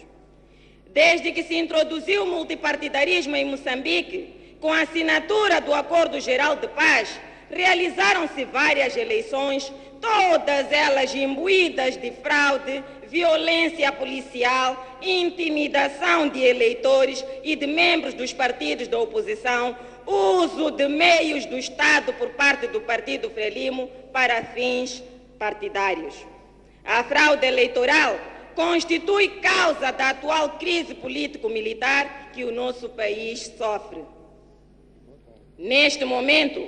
Desde que se introduziu o multipartidarismo em Moçambique, com a assinatura do Acordo Geral de Paz, realizaram-se várias eleições, todas elas imbuídas de fraude, violência policial, intimidação de eleitores e de membros dos partidos da oposição, uso de meios do Estado por parte do Partido Frelimo para fins partidários. A fraude eleitoral constitui causa da atual crise político-militar que o nosso país sofre. Neste momento,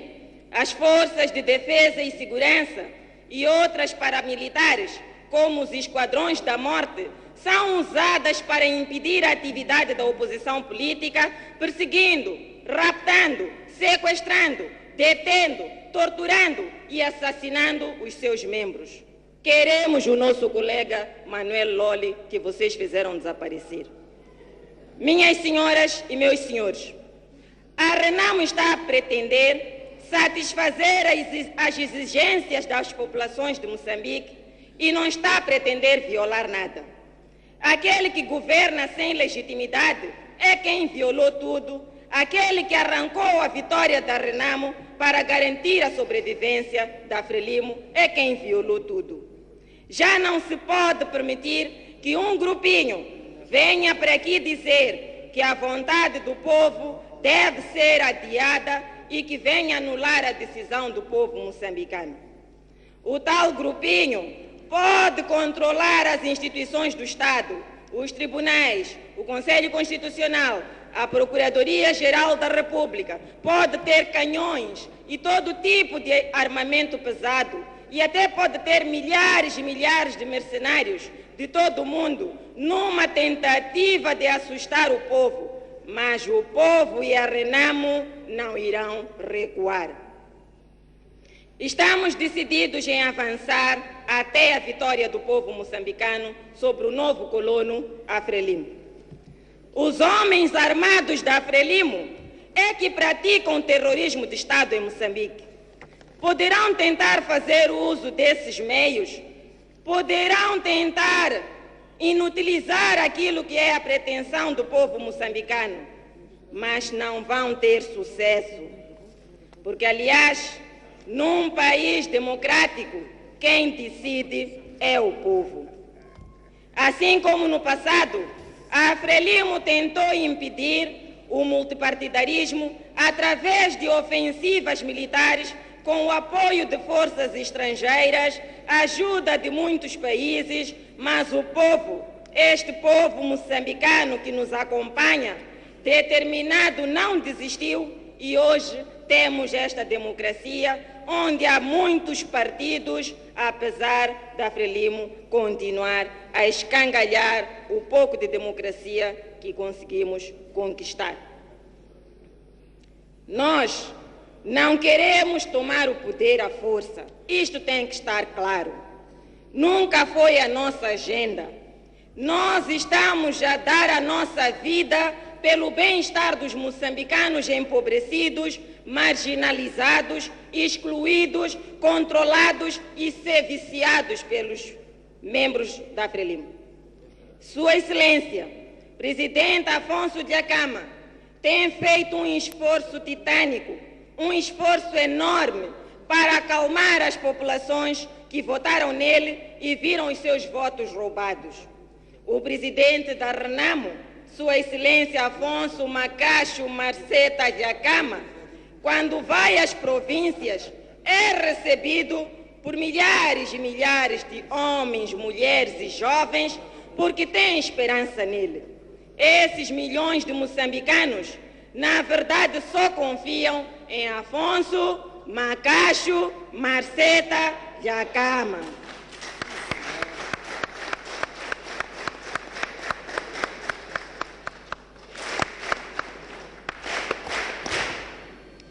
as forças de defesa e segurança e outras paramilitares, como os esquadrões da morte, são usadas para impedir a atividade da oposição política, perseguindo, raptando, sequestrando, detendo, torturando e assassinando os seus membros. Queremos o nosso colega Manuel Loli, que vocês fizeram desaparecer. Minhas senhoras e meus senhores, a Renamo está a pretender satisfazer as exigências das populações de Moçambique e não está a pretender violar nada. Aquele que governa sem legitimidade é quem violou tudo, aquele que arrancou a vitória da Renamo para garantir a sobrevivência da Frelimo é quem violou tudo. Já não se pode permitir que um grupinho venha para aqui dizer que a vontade do povo deve ser adiada e que venha anular a decisão do povo moçambicano. O tal grupinho pode controlar as instituições do Estado, os tribunais, o Conselho Constitucional, a Procuradoria-Geral da República, pode ter canhões e todo tipo de armamento pesado e até pode ter milhares e milhares de mercenários de todo o mundo numa tentativa de assustar o povo. Mas o povo e a Renamo não irão recuar. Estamos decididos em avançar até a vitória do povo moçambicano sobre o novo colono, a Frelimo. Os homens armados da Frelimo é que praticam terrorismo de Estado em Moçambique. Poderão tentar fazer uso desses meios, poderão tentar inutilizar aquilo que é a pretensão do povo moçambicano, mas não vão ter sucesso, porque, aliás, num país democrático, quem decide é o povo. Assim como no passado, a Frelimo tentou impedir o multipartidarismo através de ofensivas militares com o apoio de forças estrangeiras, ajuda de muitos países, mas o povo, este povo moçambicano que nos acompanha, determinado não desistiu e hoje temos esta democracia onde há muitos partidos, apesar da Frelimo continuar a escangalhar o pouco de democracia que conseguimos conquistar. Nós não queremos tomar o poder à força. Isto tem que estar claro. Nunca foi a nossa agenda. Nós estamos a dar a nossa vida pelo bem-estar dos moçambicanos empobrecidos, marginalizados excluídos, controlados e serviciados pelos membros da Frelimo. Sua Excelência, Presidente Afonso Dhlakama, tem feito um esforço titânico, um esforço enorme para acalmar as populações que votaram nele e viram os seus votos roubados. O presidente da RENAMO, Sua Excelência Afonso Macacho Marceta Dhlakama, quando vai às províncias, é recebido por milhares e milhares de homens, mulheres e jovens, porque têm esperança nele. Esses milhões de moçambicanos, na verdade, só confiam em Afonso Macacho Marceta Dhlakama.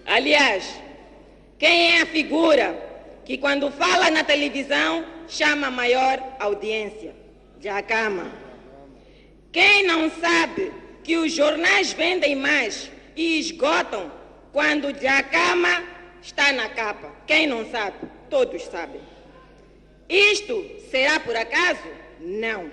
Aliás, quem é a figura que quando fala na televisão chama maior audiência? Dhlakama. Quem não sabe que os jornais vendem mais e esgotam quando Dhlakama está na capa? Quem não sabe? Todos sabem. Isto será por acaso? Não.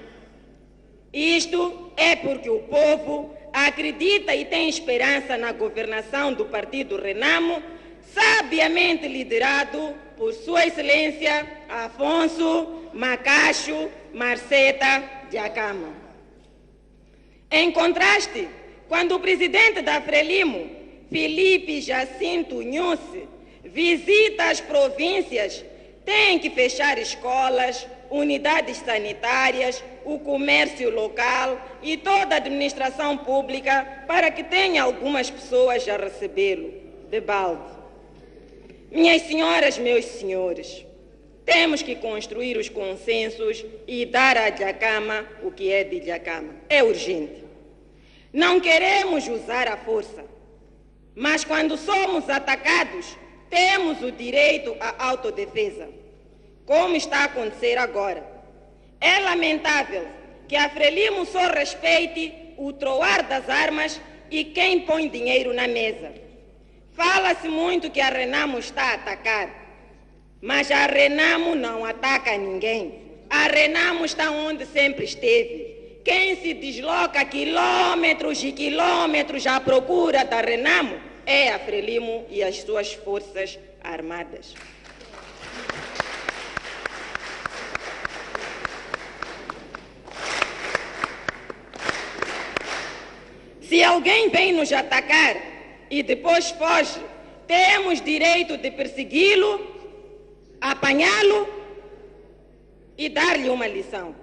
Isto é porque o povo acredita e tem esperança na governação do partido RENAMO, sabiamente liderado por Sua Excelência Afonso Macacho Marceta Dhlakama. Em contraste, quando o presidente da Frelimo, Filipe Jacinto Nyusi, visita as províncias, tem que fechar escolas, unidades sanitárias, o comércio local e toda a administração pública para que tenha algumas pessoas a recebê-lo de balde. Minhas senhoras, meus senhores, temos que construir os consensos e dar a Dhlakama o que é de Dhlakama. É urgente. Não queremos usar a força, mas quando somos atacados, temos o direito à autodefesa, como está a acontecer agora. É lamentável que a Frelimo só respeite o troar das armas e quem põe dinheiro na mesa. Fala-se muito que a RENAMO está a atacar, mas a RENAMO não ataca ninguém. A RENAMO está onde sempre esteve. Quem se desloca quilômetros e quilômetros à procura da RENAMO é a Frelimo e as suas forças armadas. Se alguém vem nos atacar e depois foge, temos direito de persegui-lo, apanhá-lo e dar-lhe uma lição.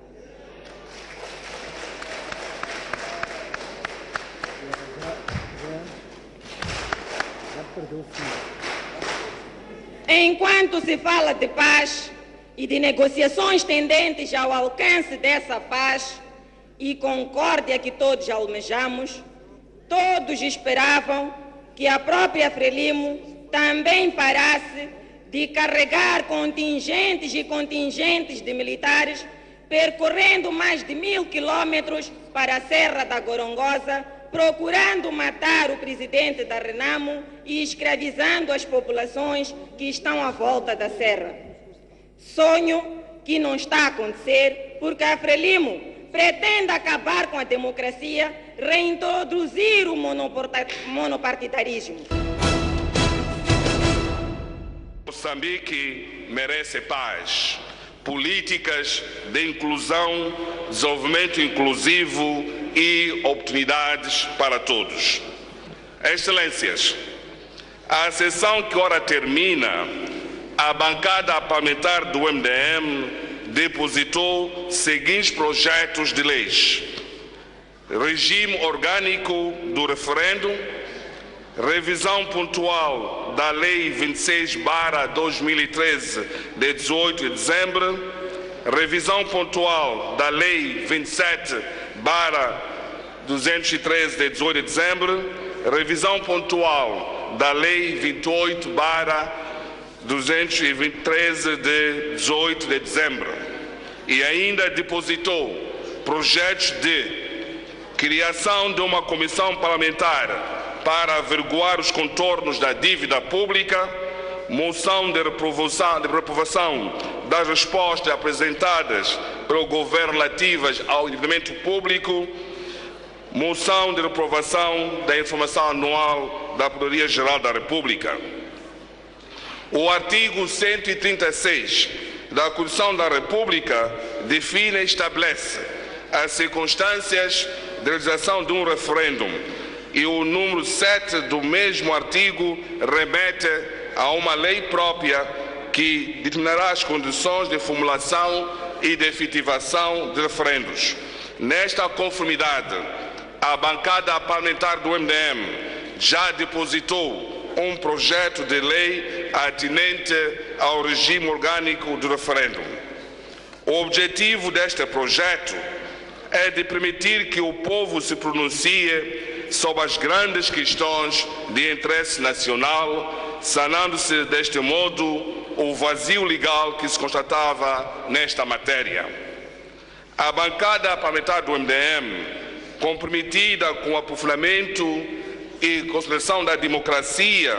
Enquanto se fala de paz e de negociações tendentes ao alcance dessa paz e concórdia que todos almejamos, todos esperavam que a própria Frelimo também parasse de carregar contingentes e contingentes de militares, percorrendo mais de 1000 quilômetros para a Serra da Gorongosa, procurando matar o presidente da RENAMO e escravizando as populações que estão à volta da serra. Sonho que não está a acontecer porque a Frelimo pretende acabar com a democracia, reintroduzir o monopartidarismo. Moçambique merece paz, políticas de inclusão, desenvolvimento inclusivo e oportunidades para todos. Excelências, a sessão que ora termina, a bancada parlamentar do MDM depositou seguintes projetos de leis: regime orgânico do referendo, revisão pontual da Lei 26/2013 de 18 de dezembro, revisão pontual da Lei 27/213 de 18 de dezembro, revisão pontual da Lei 28/213 de 18 de dezembro. E ainda depositou projetos de criação de uma comissão parlamentar para averiguar os contornos da dívida pública, moção de reprovação das respostas apresentadas pelo Governo relativas ao endividamento público, moção de reprovação da informação anual da Procuradoria-Geral da República. O artigo 136 da Constituição da República define e estabelece as circunstâncias de realização de um referendo e o número 7 do mesmo artigo remete a uma lei própria que determinará as condições de formulação e de efetivação de referendos. Nesta conformidade, a bancada parlamentar do MDM já depositou um projeto de lei atinente ao regime orgânico do referendo. O objetivo deste projeto é de permitir que o povo se pronuncie sobre as grandes questões de interesse nacional, sanando-se deste modo o vazio legal que se constatava nesta matéria. A bancada parlamentar do MDM, comprometida com o aprofundamento e consolidação da democracia,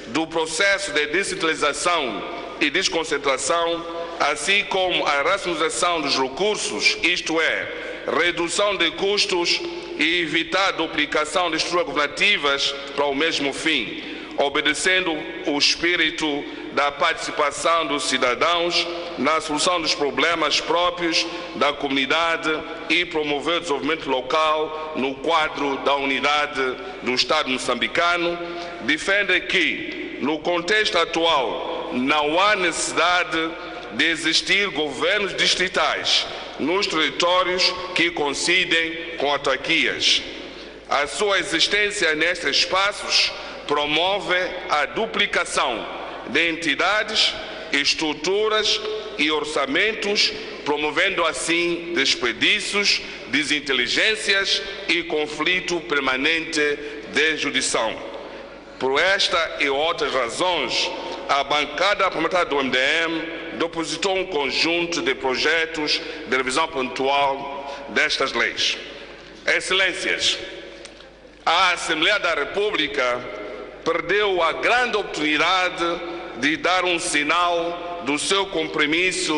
do processo de descentralização e desconcentração, assim como a racionalização dos recursos, isto é, redução de custos e evitar a duplicação de estruturas governativas para o mesmo fim, obedecendo o espírito da participação dos cidadãos na solução dos problemas próprios da comunidade e promover o desenvolvimento local no quadro da unidade do Estado moçambicano, defende que, no contexto atual, não há necessidade de existir governos distritais nos territórios que coincidem com autarquias. A sua existência nestes espaços promove a duplicação de entidades, estruturas e orçamentos, promovendo assim desperdícios, desinteligências e conflito permanente de jurisdição. Por esta e outras razões, a bancada parlamentar do MDM depositou um conjunto de projetos de revisão pontual destas leis. Excelências, a Assembleia da República perdeu a grande oportunidade de dar um sinal do seu compromisso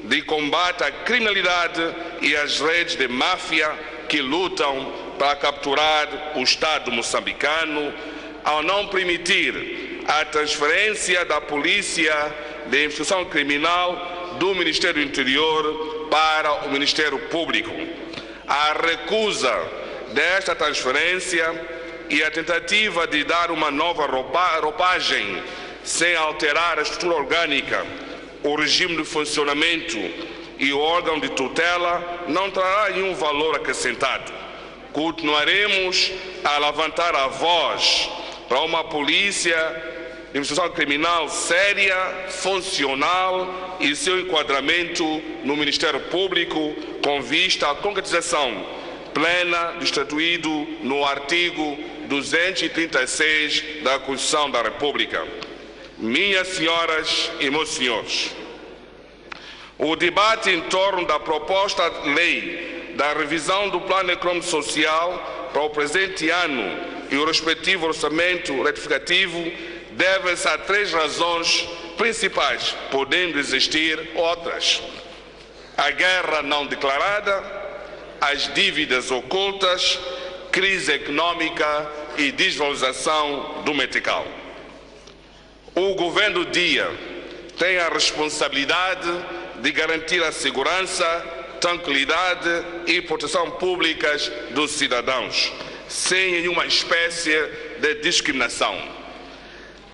de combate à criminalidade e às redes de máfia que lutam para capturar o Estado moçambicano, ao não permitir a transferência da Polícia de Investigação Criminal do Ministério do Interior para o Ministério Público. A recusa desta transferência e a tentativa de dar uma nova roupagem sem alterar a estrutura orgânica, o regime de funcionamento e o órgão de tutela não trará nenhum valor acrescentado. Continuaremos a levantar a voz para uma polícia de investigação criminal séria, funcional e seu enquadramento no Ministério Público com vista à concretização plena do estatuído no artigo 236 da Constituição da República. Minhas senhoras e meus senhores, o debate em torno da proposta de lei da revisão do Plano Econômico Social para o presente ano e o respectivo orçamento retificativo deve-se a três razões principais, podendo existir outras: a guerra não declarada, as dívidas ocultas, crise econômica e desvalorização do metical. O governo Dia tem a responsabilidade de garantir a segurança, tranquilidade e proteção públicas dos cidadãos, sem nenhuma espécie de discriminação.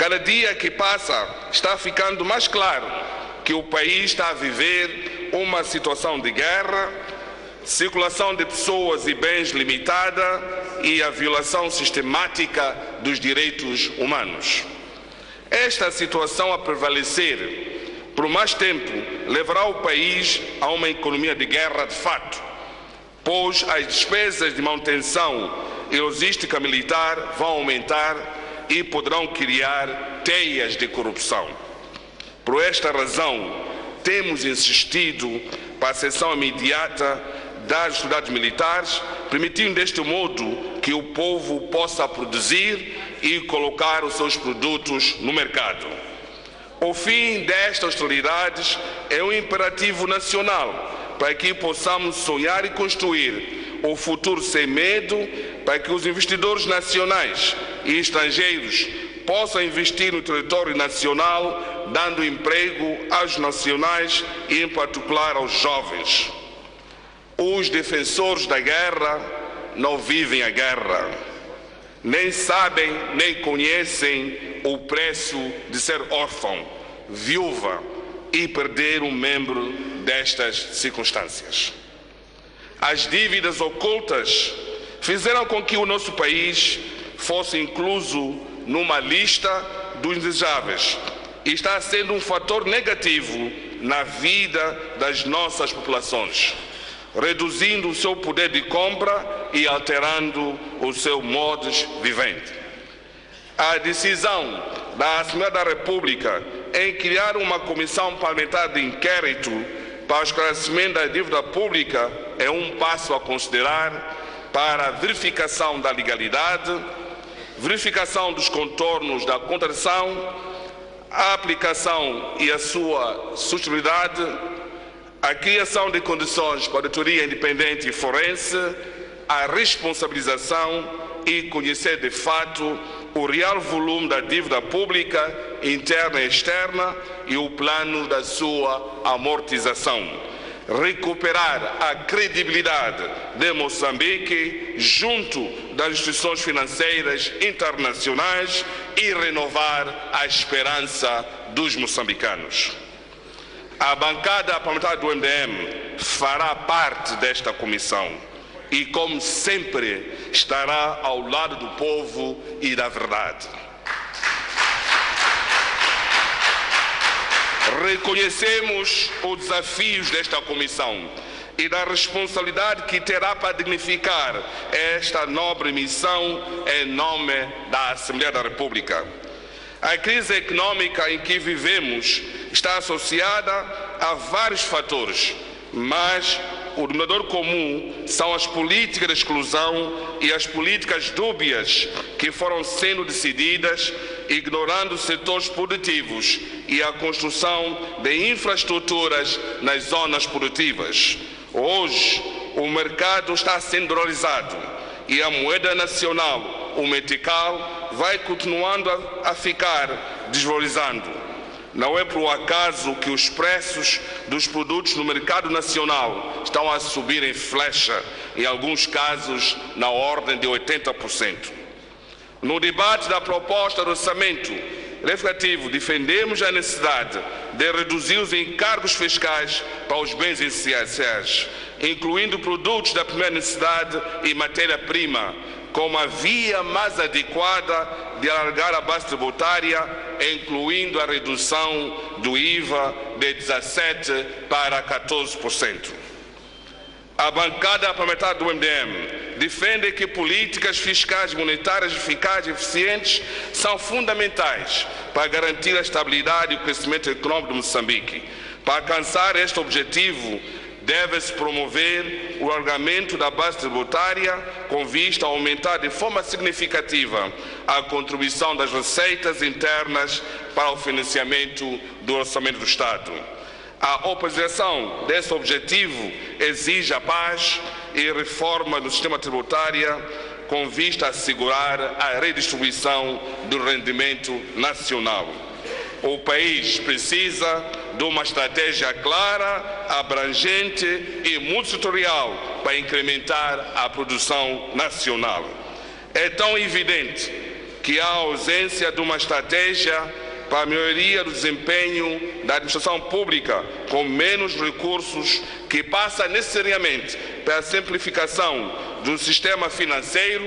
Cada dia que passa está ficando mais claro que o país está a viver uma situação de guerra, circulação de pessoas e bens limitada e a violação sistemática dos direitos humanos. Esta situação a prevalecer por mais tempo levará o país a uma economia de guerra de fato, pois as despesas de manutenção e logística militar vão aumentar e poderão criar teias de corrupção. Por esta razão, temos insistido para a cessão imediata das atividades militares, permitindo deste modo que o povo possa produzir e colocar os seus produtos no mercado. O fim destas hostilidades é um imperativo nacional para que possamos sonhar e construir o futuro sem medo, para que os investidores nacionais e estrangeiros possam investir no território nacional, dando emprego aos nacionais e, em particular, aos jovens. Os defensores da guerra não vivem a guerra, nem sabem, nem conhecem o preço de ser órfão, viúva e perder um membro destas circunstâncias. As dívidas ocultas fizeram com que o nosso país fosse incluso numa lista dos indesejáveis e está sendo um fator negativo na vida das nossas populações, reduzindo o seu poder de compra e alterando o seu modus vivendi. A decisão da Assembleia da República em criar uma comissão parlamentar de inquérito para o esclarecimento da dívida pública é um passo a considerar para a verificação da legalidade, verificação dos contornos da contratação, a aplicação e a sua sustentabilidade, a criação de condições para a auditoria independente e forense, a responsabilização e conhecer de fato o real volume da dívida pública interna e externa e o plano da sua amortização. Recuperar a credibilidade de Moçambique junto das instituições financeiras internacionais e renovar a esperança dos moçambicanos. A bancada parlamentar do MDM fará parte desta comissão e, como sempre, estará ao lado do povo e da verdade. Reconhecemos os desafios desta comissão e da responsabilidade que terá para dignificar esta nobre missão em nome da Assembleia da República. A crise econômica em que vivemos está associada a vários fatores, mas o denominador comum são as políticas de exclusão e as políticas dúbias que foram sendo decididas, ignorando setores produtivos e a construção de infraestruturas nas zonas produtivas. Hoje, o mercado está sendo dolarizado e a moeda nacional, o metical, vai continuando a ficar desvalorizando. Não é por acaso que os preços dos produtos no mercado nacional estão a subir em flecha, em alguns casos na ordem de 80%. No debate da proposta de orçamento refletivo, defendemos a necessidade de reduzir os encargos fiscais para os bens essenciais, incluindo produtos da primeira necessidade e matéria-prima, como a via mais adequada de alargar a base tributária, incluindo a redução do IVA de 17% para 14%. A bancada parlamentar do MDM defende que políticas fiscais monetárias eficazes e eficientes são fundamentais para garantir a estabilidade e o crescimento econômico de Moçambique. Para alcançar este objetivo, deve-se promover o alargamento da base tributária com vista a aumentar de forma significativa a contribuição das receitas internas para o financiamento do orçamento do Estado. A oposição desse objetivo exige a paz e reforma do sistema tributário com vista a assegurar a redistribuição do rendimento nacional. O país precisa de uma estratégia clara, abrangente e multissetorial para incrementar a produção nacional. É tão evidente que há ausência de uma estratégia para a melhoria do desempenho da administração pública com menos recursos, que passa necessariamente pela simplificação do sistema financeiro,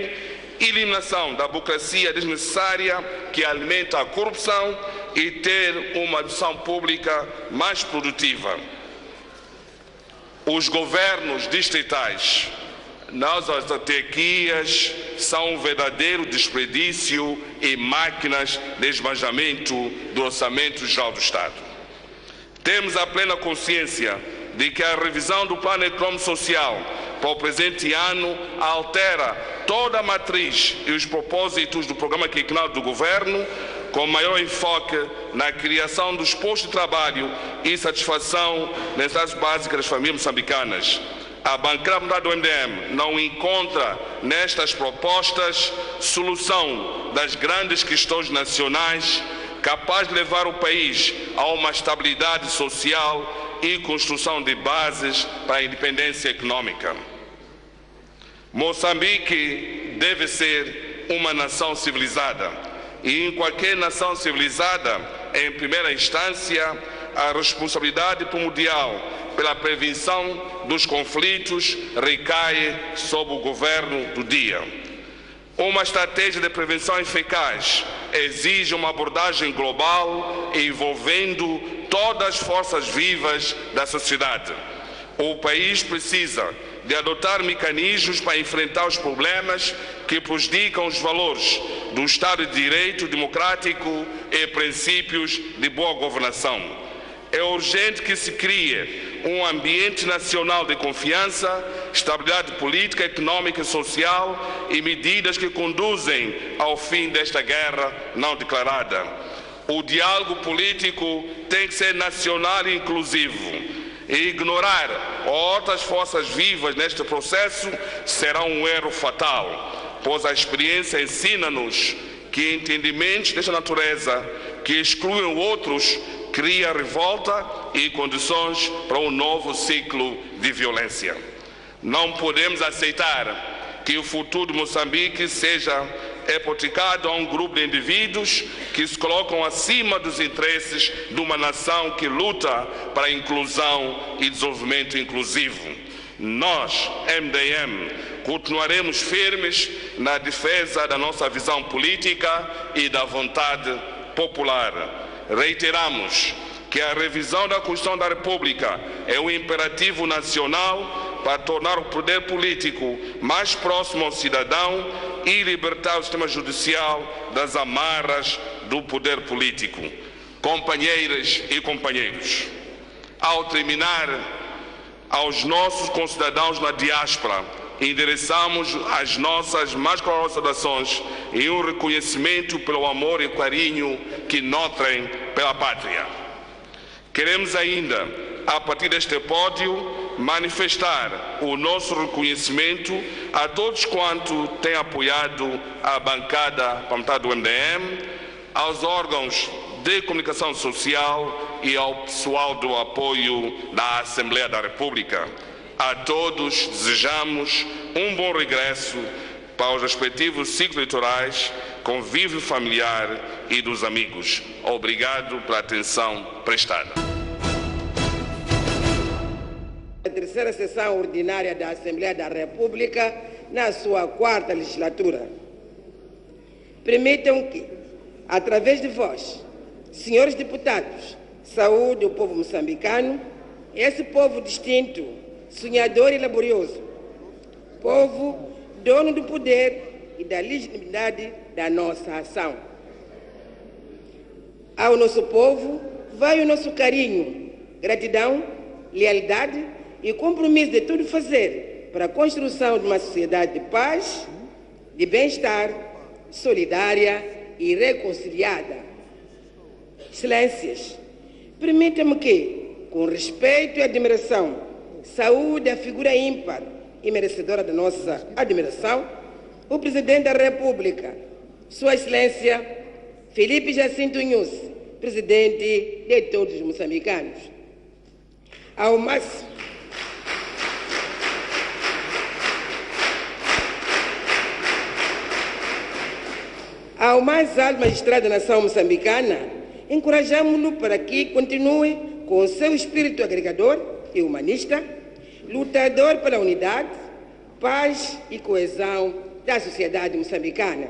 eliminação da burocracia desnecessária que alimenta a corrupção e ter uma administração pública mais produtiva. Os governos distritais nas autarquias são um verdadeiro desperdício e máquinas de esbanjamento do orçamento geral do Estado. Temos a plena consciência de que a revisão do Plano Econômico Social para o presente ano altera toda a matriz e os propósitos do programa quinquenal do Governo, com maior enfoque na criação dos postos de trabalho e satisfação das necessidades básicas das famílias moçambicanas. A bancada do MDM não encontra nestas propostas solução das grandes questões nacionais capaz de levar o país a uma estabilidade social e construção de bases para a independência econômica. Moçambique deve ser uma nação civilizada e em qualquer nação civilizada, em primeira instância, a responsabilidade primordial pela prevenção dos conflitos recai sobre o governo do dia. Uma estratégia de prevenção eficaz exige uma abordagem global envolvendo todas as forças vivas da sociedade. O país precisa de adotar mecanismos para enfrentar os problemas que prejudicam os valores do Estado de Direito democrático e princípios de boa governação. É urgente que se crie um ambiente nacional de confiança, estabilidade política, econômica e social e medidas que conduzem ao fim desta guerra não declarada. O diálogo político tem que ser nacional e inclusivo. E ignorar outras forças vivas neste processo será um erro fatal, pois a experiência ensina-nos que entendimentos desta natureza que excluem outros cria revolta e condições para um novo ciclo de violência. Não podemos aceitar que o futuro de Moçambique seja hipotecado a um grupo de indivíduos que se colocam acima dos interesses de uma nação que luta para a inclusão e desenvolvimento inclusivo. Nós, MDM, continuaremos firmes na defesa da nossa visão política e da vontade popular. Reiteramos que a revisão da Constituição da República é um imperativo nacional para tornar o poder político mais próximo ao cidadão e libertar o sistema judicial das amarras do poder político. Companheiras e companheiros, ao terminar, aos nossos concidadãos na diáspora, endereçamos as nossas mais cordiais saudações e um reconhecimento pelo amor e carinho que nutrem pela pátria. Queremos ainda, a partir deste pódio, manifestar o nosso reconhecimento a todos quantos têm apoiado a bancada parlamentar do MDM, aos órgãos de comunicação social e ao pessoal do apoio da Assembleia da República. A todos desejamos um bom regresso para os respectivos ciclos eleitorais, convívio familiar e dos amigos. Obrigado pela atenção prestada. A terceira sessão ordinária da Assembleia da República, na sua quarta legislatura. Permitam que, através de vós, senhores deputados, saúde o povo moçambicano, esse povo distinto, sonhador e laborioso, povo dono do poder e da legitimidade da nossa ação. Ao nosso povo vai o nosso carinho, gratidão, lealdade e compromisso de tudo fazer para a construção de uma sociedade de paz, de bem-estar, solidária e reconciliada. Excelências, permitam-me que, com respeito e admiração, saúde a figura ímpar e merecedora da nossa admiração, o Presidente da República, Sua Excelência Filipe Jacinto Nyusi, Presidente de todos os moçambicanos. Ao mais alto magistrado da nação moçambicana, encorajamos-lo para que continue com o seu espírito agregador e humanista, lutador pela unidade, paz e coesão da sociedade moçambicana.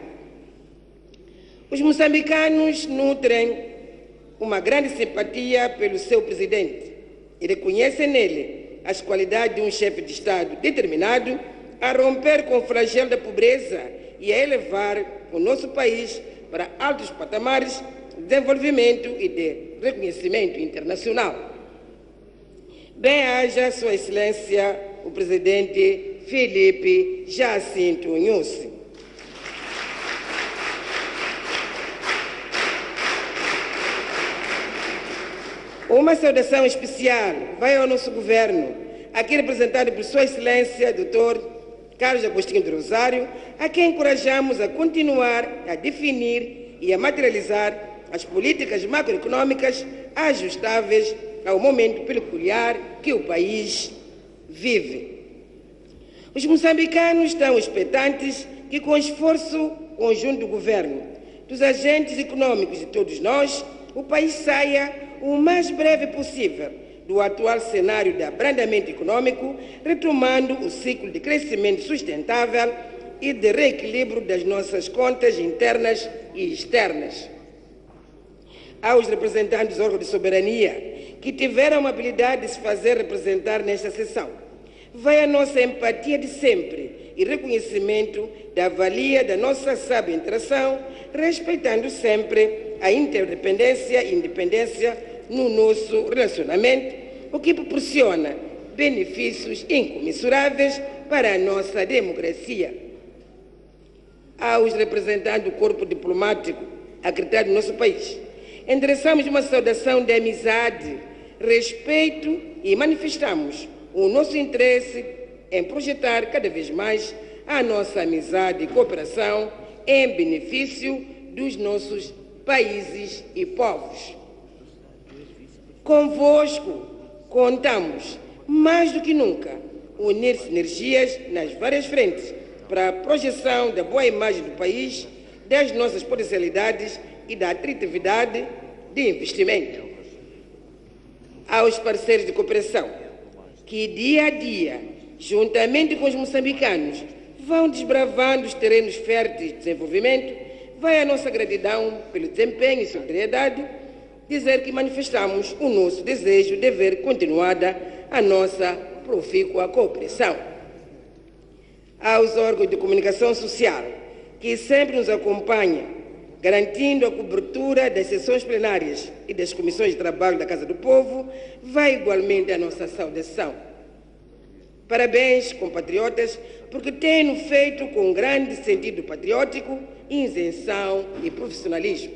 Os moçambicanos nutrem uma grande simpatia pelo seu presidente e reconhecem nele as qualidades de um chefe de Estado determinado a romper com o flagelo da pobreza e a elevar o nosso país para altos patamares de desenvolvimento e de reconhecimento internacional. Bem-haja Sua Excelência o Presidente Filipe Jacinto Nyusi. Uma saudação especial vai ao nosso governo, aqui representado por Sua Excelência, Dr. Carlos Agostinho de Rosário, a quem encorajamos a continuar a definir e a materializar as políticas macroeconômicas ajustáveis ao momento peculiar que o país vive. Os moçambicanos estão expectantes que, com esforço conjunto do governo, dos agentes econômicos e de todos nós, o país saia o mais breve possível do atual cenário de abrandamento econômico, retomando o ciclo de crescimento sustentável e de reequilíbrio das nossas contas internas e externas. Aos representantes dos órgãos de soberania que tiveram a amabilidade de se fazer representar nesta sessão, vai a nossa empatia de sempre e reconhecimento da valia da nossa sábia interação, respeitando sempre a interdependência e independência no nosso relacionamento, o que proporciona benefícios incomensuráveis para a nossa democracia. Aos representantes do corpo diplomático acreditado no nosso país, endereçamos uma saudação de amizade, respeito e manifestamos o nosso interesse em projetar cada vez mais a nossa amizade e cooperação em benefício dos nossos países e povos. Convosco contamos, mais do que nunca, unir sinergias nas várias frentes para a projeção da boa imagem do país, das nossas potencialidades e da atratividade de investimento. Aos parceiros de cooperação, que dia a dia, juntamente com os moçambicanos, vão desbravando os terrenos férteis de desenvolvimento, vai a nossa gratidão pelo desempenho e solidariedade, dizer que manifestamos o nosso desejo de ver continuada a nossa profícua cooperação. Aos órgãos de comunicação social, que sempre nos acompanham, garantindo a cobertura das sessões plenárias e das comissões de trabalho da Casa do Povo, vai igualmente a nossa saudação. Parabéns, compatriotas, porque têm-no feito com grande sentido patriótico, isenção e profissionalismo.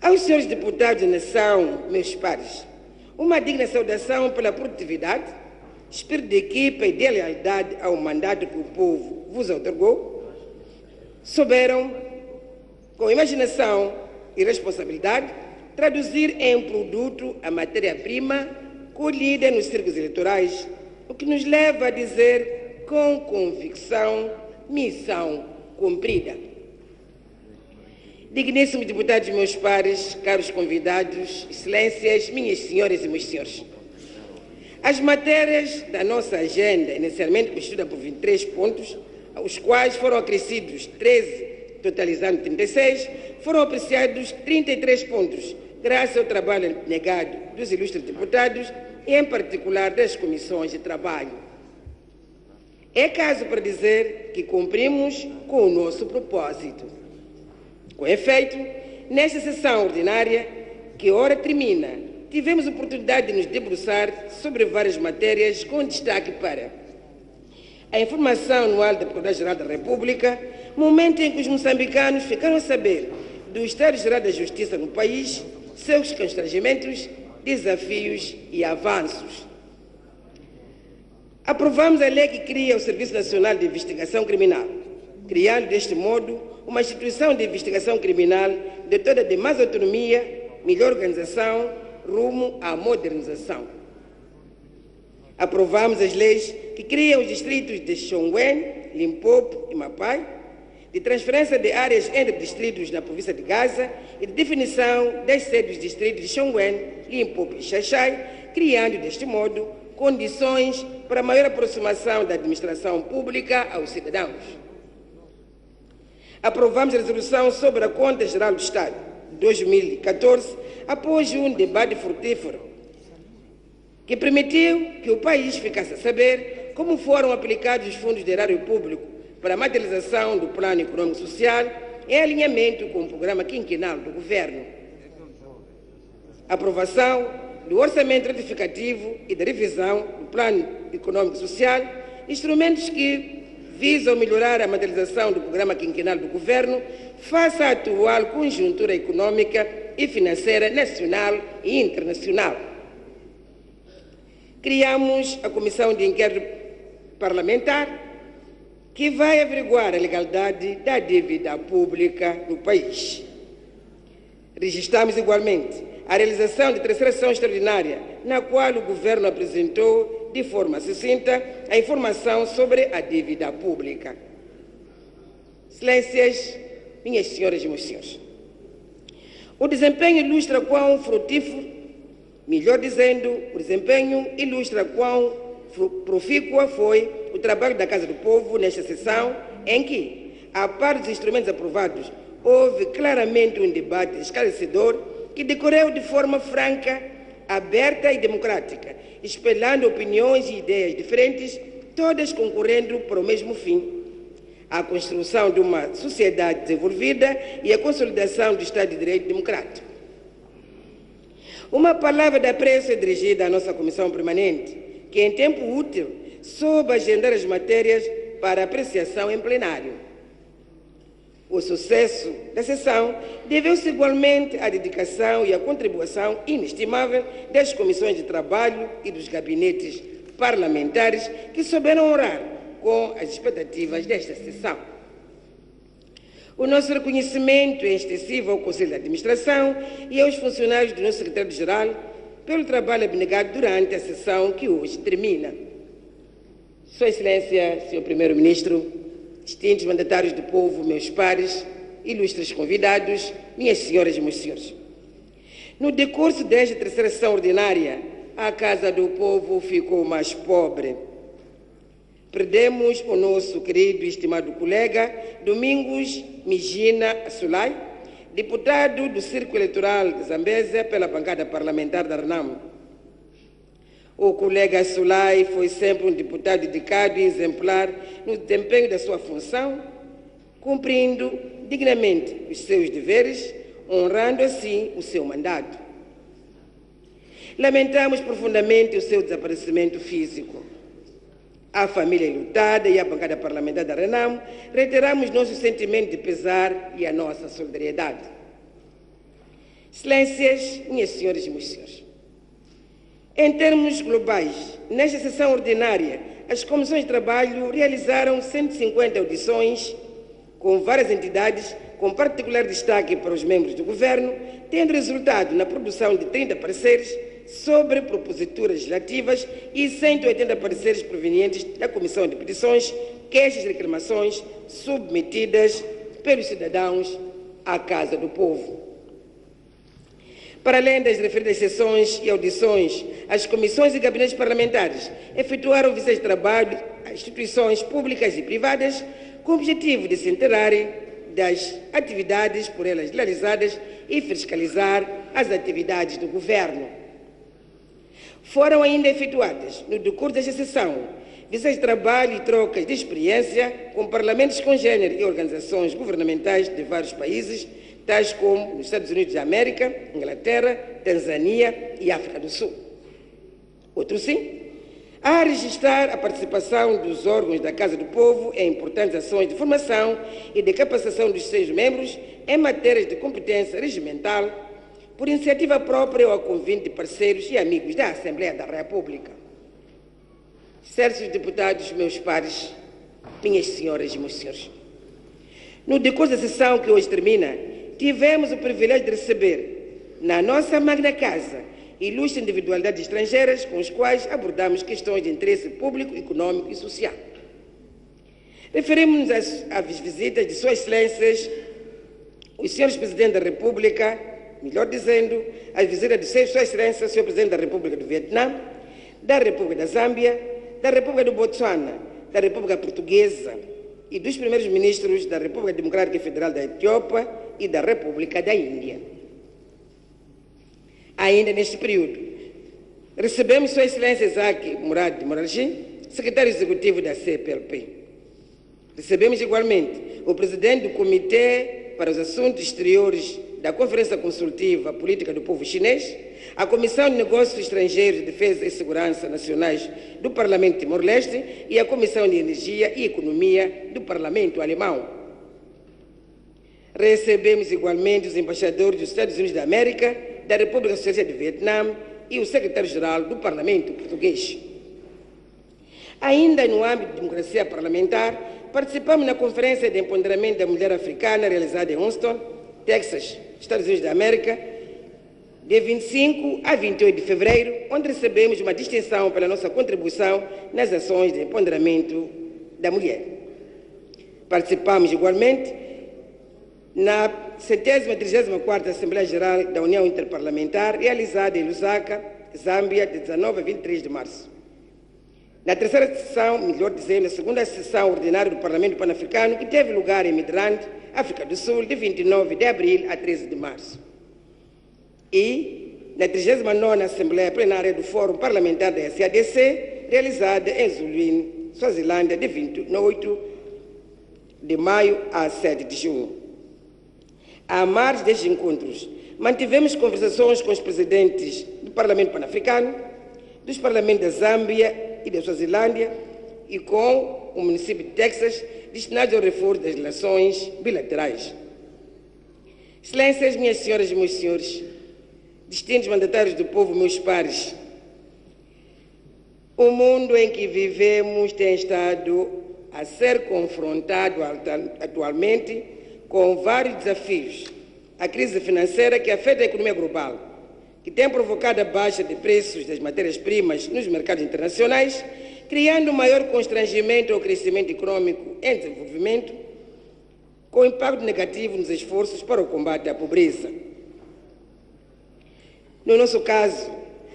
Aos senhores deputados da nação, meus pares, uma digna saudação pela produtividade, espírito de equipa e de lealdade ao mandato que o povo vos outorgou. Souberam, com imaginação e responsabilidade, traduzir em produto a matéria-prima colhida nos círculos eleitorais, o que nos leva a dizer com convicção: missão cumprida. Digníssimos deputados, meus pares, caros convidados, excelências, minhas senhoras e meus senhores. As matérias da nossa agenda, inicialmente constituída por 23 pontos, aos quais foram acrescidos 13, totalizando 36, foram apreciados 33 pontos, graças ao trabalho negado dos ilustres deputados e, em particular, das comissões de trabalho. É caso para dizer que cumprimos com o nosso propósito. Com efeito, nesta sessão ordinária, que ora termina, tivemos a oportunidade de nos debruçar sobre várias matérias, com destaque para a informação anual da Procuradoria-Geral da República, momento em que os moçambicanos ficaram a saber do Estado-Geral da Justiça no país, seus constrangimentos, desafios e avanços. Aprovamos a lei que cria o Serviço Nacional de Investigação Criminal, criando deste modo uma instituição de investigação criminal dotada de mais autonomia, melhor organização, rumo à modernização. Aprovamos as leis que criam os distritos de Xongwen, Limpopo e Mapai, de transferência de áreas entre distritos na província de Gaza e de definição das sedes dos distritos de Xongwen, Limpopo e Xaixai, criando deste modo condições para maior aproximação da administração pública aos cidadãos. Aprovamos a resolução sobre a Conta Geral do Estado de 2014, após um debate frutífero, que permitiu que o país ficasse a saber como foram aplicados os fundos de erário público para a materialização do Plano Econômico e Social em alinhamento com o programa quinquenal do Governo. Aprovação do Orçamento Retificativo e da revisão do Plano Econômico e Social, instrumentos que visam melhorar a materialização do programa quinquenal do Governo face à atual conjuntura econômica e financeira nacional e internacional. Criamos a Comissão de Inquérito Parlamentar, que vai averiguar a legalidade da dívida pública no país. Registramos igualmente a realização de terceira sessão extraordinária, na qual o Governo apresentou de forma sucinta a informação sobre a dívida pública. Excelências, minhas senhoras e meus senhores, o desempenho ilustra quão frutífero, melhor dizendo, o desempenho ilustra quão profícua foi o trabalho da Casa do Povo nesta sessão, em que, a par dos instrumentos aprovados, houve claramente um debate esclarecedor que decorreu de forma franca, aberta e democrática, espelhando opiniões e ideias diferentes, todas concorrendo para o mesmo fim: a construção de uma sociedade desenvolvida e a consolidação do Estado de Direito democrático. Uma palavra de apreço é dirigida à nossa Comissão Permanente, que em tempo útil soube agendar as matérias para apreciação em plenário. O sucesso da sessão deveu-se igualmente à dedicação e à contribuição inestimável das comissões de trabalho e dos gabinetes parlamentares que souberam honrar com as expectativas desta sessão. O nosso reconhecimento é extensivo ao Conselho de Administração e aos funcionários do nosso Secretário-Geral pelo trabalho abnegado durante a sessão que hoje termina. Sua Excelência, Sr. Primeiro-Ministro, distintos mandatários do povo, meus pares, ilustres convidados, minhas senhoras e meus senhores. No decurso desta terceira sessão ordinária, a Casa do Povo ficou mais pobre. Perdemos o nosso querido e estimado colega Domingos Mijina Sulai, deputado do Círculo Eleitoral de Zambésia pela bancada parlamentar da RENAM. O colega Sulai foi sempre um deputado dedicado e exemplar no desempenho da sua função, cumprindo dignamente os seus deveres, honrando assim o seu mandato. Lamentamos profundamente o seu desaparecimento físico. À família enlutada e à bancada parlamentar da RENAM, reiteramos nosso sentimento de pesar e a nossa solidariedade. Excelências, minhas senhoras e meus senhores, em termos globais, nesta sessão ordinária, as comissões de trabalho realizaram 150 audições com várias entidades, com particular destaque para os membros do Governo, tendo resultado na produção de 30 pareceres sobre proposituras legislativas e 180 pareceres provenientes da Comissão de Petições, queixas e reclamações submetidas pelos cidadãos à Casa do Povo. Para além das referidas sessões e audições, as comissões e gabinetes parlamentares efetuaram visitas de trabalho a instituições públicas e privadas com o objetivo de se enterarem das atividades por elas realizadas e fiscalizar as atividades do Governo. Foram ainda efetuadas, no decurso desta sessão, visitas de trabalho e trocas de experiência com parlamentos congêneres e organizações governamentais de vários países, tais como os Estados Unidos da América, Inglaterra, Tanzânia e África do Sul. Outro sim, a registrar a participação dos órgãos da Casa do Povo em importantes ações de formação e de capacitação dos seus membros em matérias de competência regimental, por iniciativa própria ou a convite de parceiros e amigos da Assembleia da República. Certos deputados, meus pares, minhas senhoras e meus senhores, no decurso da sessão que hoje termina, tivemos o privilégio de receber, na nossa magna casa, ilustres individualidades estrangeiras com os quais abordamos questões de interesse público, econômico e social. Referimos-nos às visitas de Suas Excelências, os senhores Presidentes da República, melhor dizendo, as visitas de Suas Excelências, o Senhor Presidente da República do Vietnã, da República da Zâmbia, da República do Botsuana, da República Portuguesa e dos primeiros ministros da República Democrática Federal da Etiópia e da República da Índia. Ainda neste período, recebemos Sua Excelência Isaac Murad Moralji, secretário executivo da CPLP. Recebemos igualmente o presidente do Comitê para os Assuntos Exteriores da Conferência Consultiva Política do Povo Chinês, a Comissão de Negócios Estrangeiros, Defesa e Segurança Nacionais do Parlamento de Timor-Leste e a Comissão de Energia e Economia do Parlamento Alemão. Recebemos igualmente os embaixadores dos Estados Unidos da América, da República Socialista de Vietnã e o secretário-geral do Parlamento português. Ainda no âmbito de democracia parlamentar, participamos na Conferência de Empoderamento da Mulher Africana, realizada em Houston, Texas, Estados Unidos da América, de 25 a 28 de fevereiro, onde recebemos uma distinção pela nossa contribuição nas ações de empoderamento da mulher. Participamos igualmente na 134ª Assembleia Geral da União Interparlamentar, realizada em Lusaka, Zâmbia, de 19 a 23 de março. Na terceira sessão, melhor dizendo, na segunda sessão ordinária do Parlamento Pan-Africano, que teve lugar em Midrand, África do Sul, de 29 de abril a 13 de março. E na 39ª Assembleia Plenária do Fórum Parlamentar da SADC, realizada em Zuluíne, Suazilândia, de 28 de maio a 7 de junho. À margem destes encontros, mantivemos conversações com os presidentes do Parlamento Pan-Africano, dos parlamentos da Zâmbia e da Suazilândia e com o município de Texas, destinados ao reforço das relações bilaterais. Excelências, minhas senhoras e meus senhores, distintos mandatários do povo, meus pares, o mundo em que vivemos tem estado a ser confrontado atualmente com vários desafios. A crise financeira que afeta a economia global, que tem provocado a baixa de preços das matérias-primas nos mercados internacionais, criando maior constrangimento ao crescimento econômico em desenvolvimento, com impacto negativo nos esforços para o combate à pobreza. No nosso caso,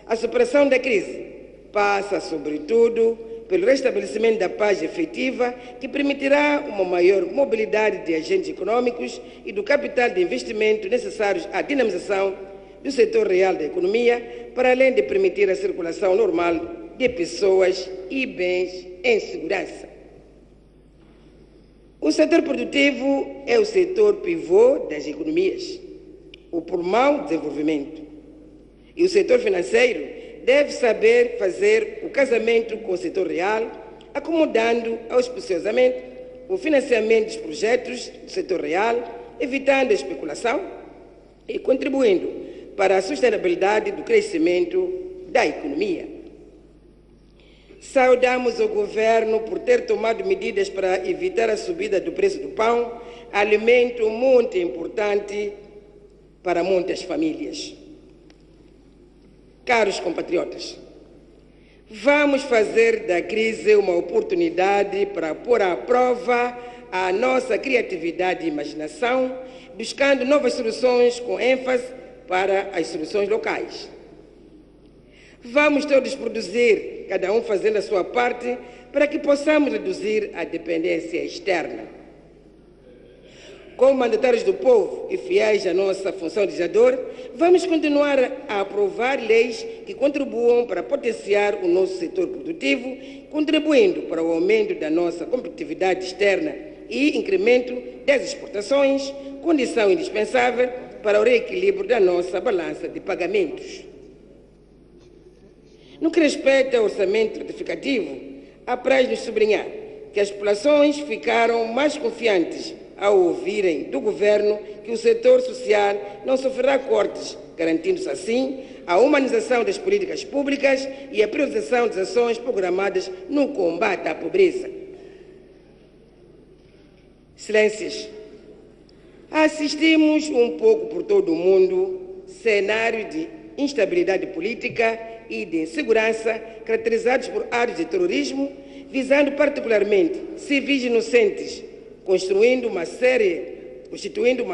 a superação da crise passa, sobretudo, pelo restabelecimento da paz efetiva, que permitirá uma maior mobilidade de agentes econômicos e do capital de investimento necessários à dinamização do setor real da economia, para além de permitir a circulação normal de pessoas e bens em segurança. O setor produtivo é o setor pivô das economias, o pulmão do desenvolvimento. E o setor financeiro deve saber fazer o casamento com o setor real, acomodando auspiciosamente o financiamento dos projetos do setor real, evitando a especulação e contribuindo para a sustentabilidade do crescimento da economia. Saudamos o governo por ter tomado medidas para evitar a subida do preço do pão, alimento muito importante para muitas famílias. Caros compatriotas, vamos fazer da crise uma oportunidade para pôr à prova a nossa criatividade e imaginação, buscando novas soluções com ênfase para as soluções locais. Vamos todos produzir, cada um fazendo a sua parte, para que possamos reduzir a dependência externa. Como mandatários do povo e fiéis à nossa função legisladora, vamos continuar a aprovar leis que contribuam para potenciar o nosso setor produtivo, contribuindo para o aumento da nossa competitividade externa e incremento das exportações, condição indispensável para o reequilíbrio da nossa balança de pagamentos. No que respeita ao orçamento retificativo, apraz-nos sublinhar que as populações ficaram mais confiantes ao ouvirem do governo que o setor social não sofrerá cortes, garantindo-se assim a humanização das políticas públicas e a priorização das ações programadas no combate à pobreza. Excelências, assistimos um pouco por todo o mundo cenário de instabilidade política e de insegurança caracterizados por atos de terrorismo, visando particularmente civis inocentes, constituindo uma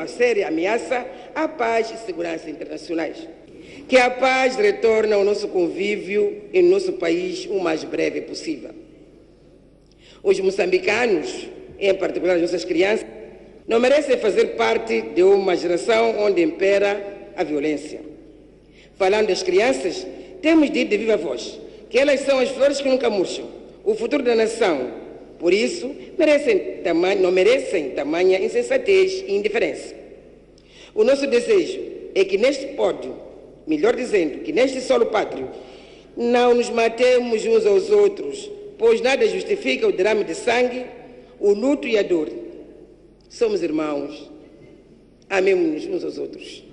séria ameaça à paz e segurança internacionais. Que a paz retorne ao nosso convívio em nosso país o mais breve possível. Os moçambicanos, em particular as nossas crianças, não merecem fazer parte de uma geração onde impera a violência. Falando das crianças, temos dito de viva voz que elas são as flores que nunca murcham, o futuro da nação. Por isso, não merecem tamanha insensatez e indiferença. O nosso desejo é que neste pódio, melhor dizendo, que neste solo pátrio, não nos matemos uns aos outros, pois nada justifica o derrame de sangue, o luto e a dor. Somos irmãos Amemos-nos uns aos outros.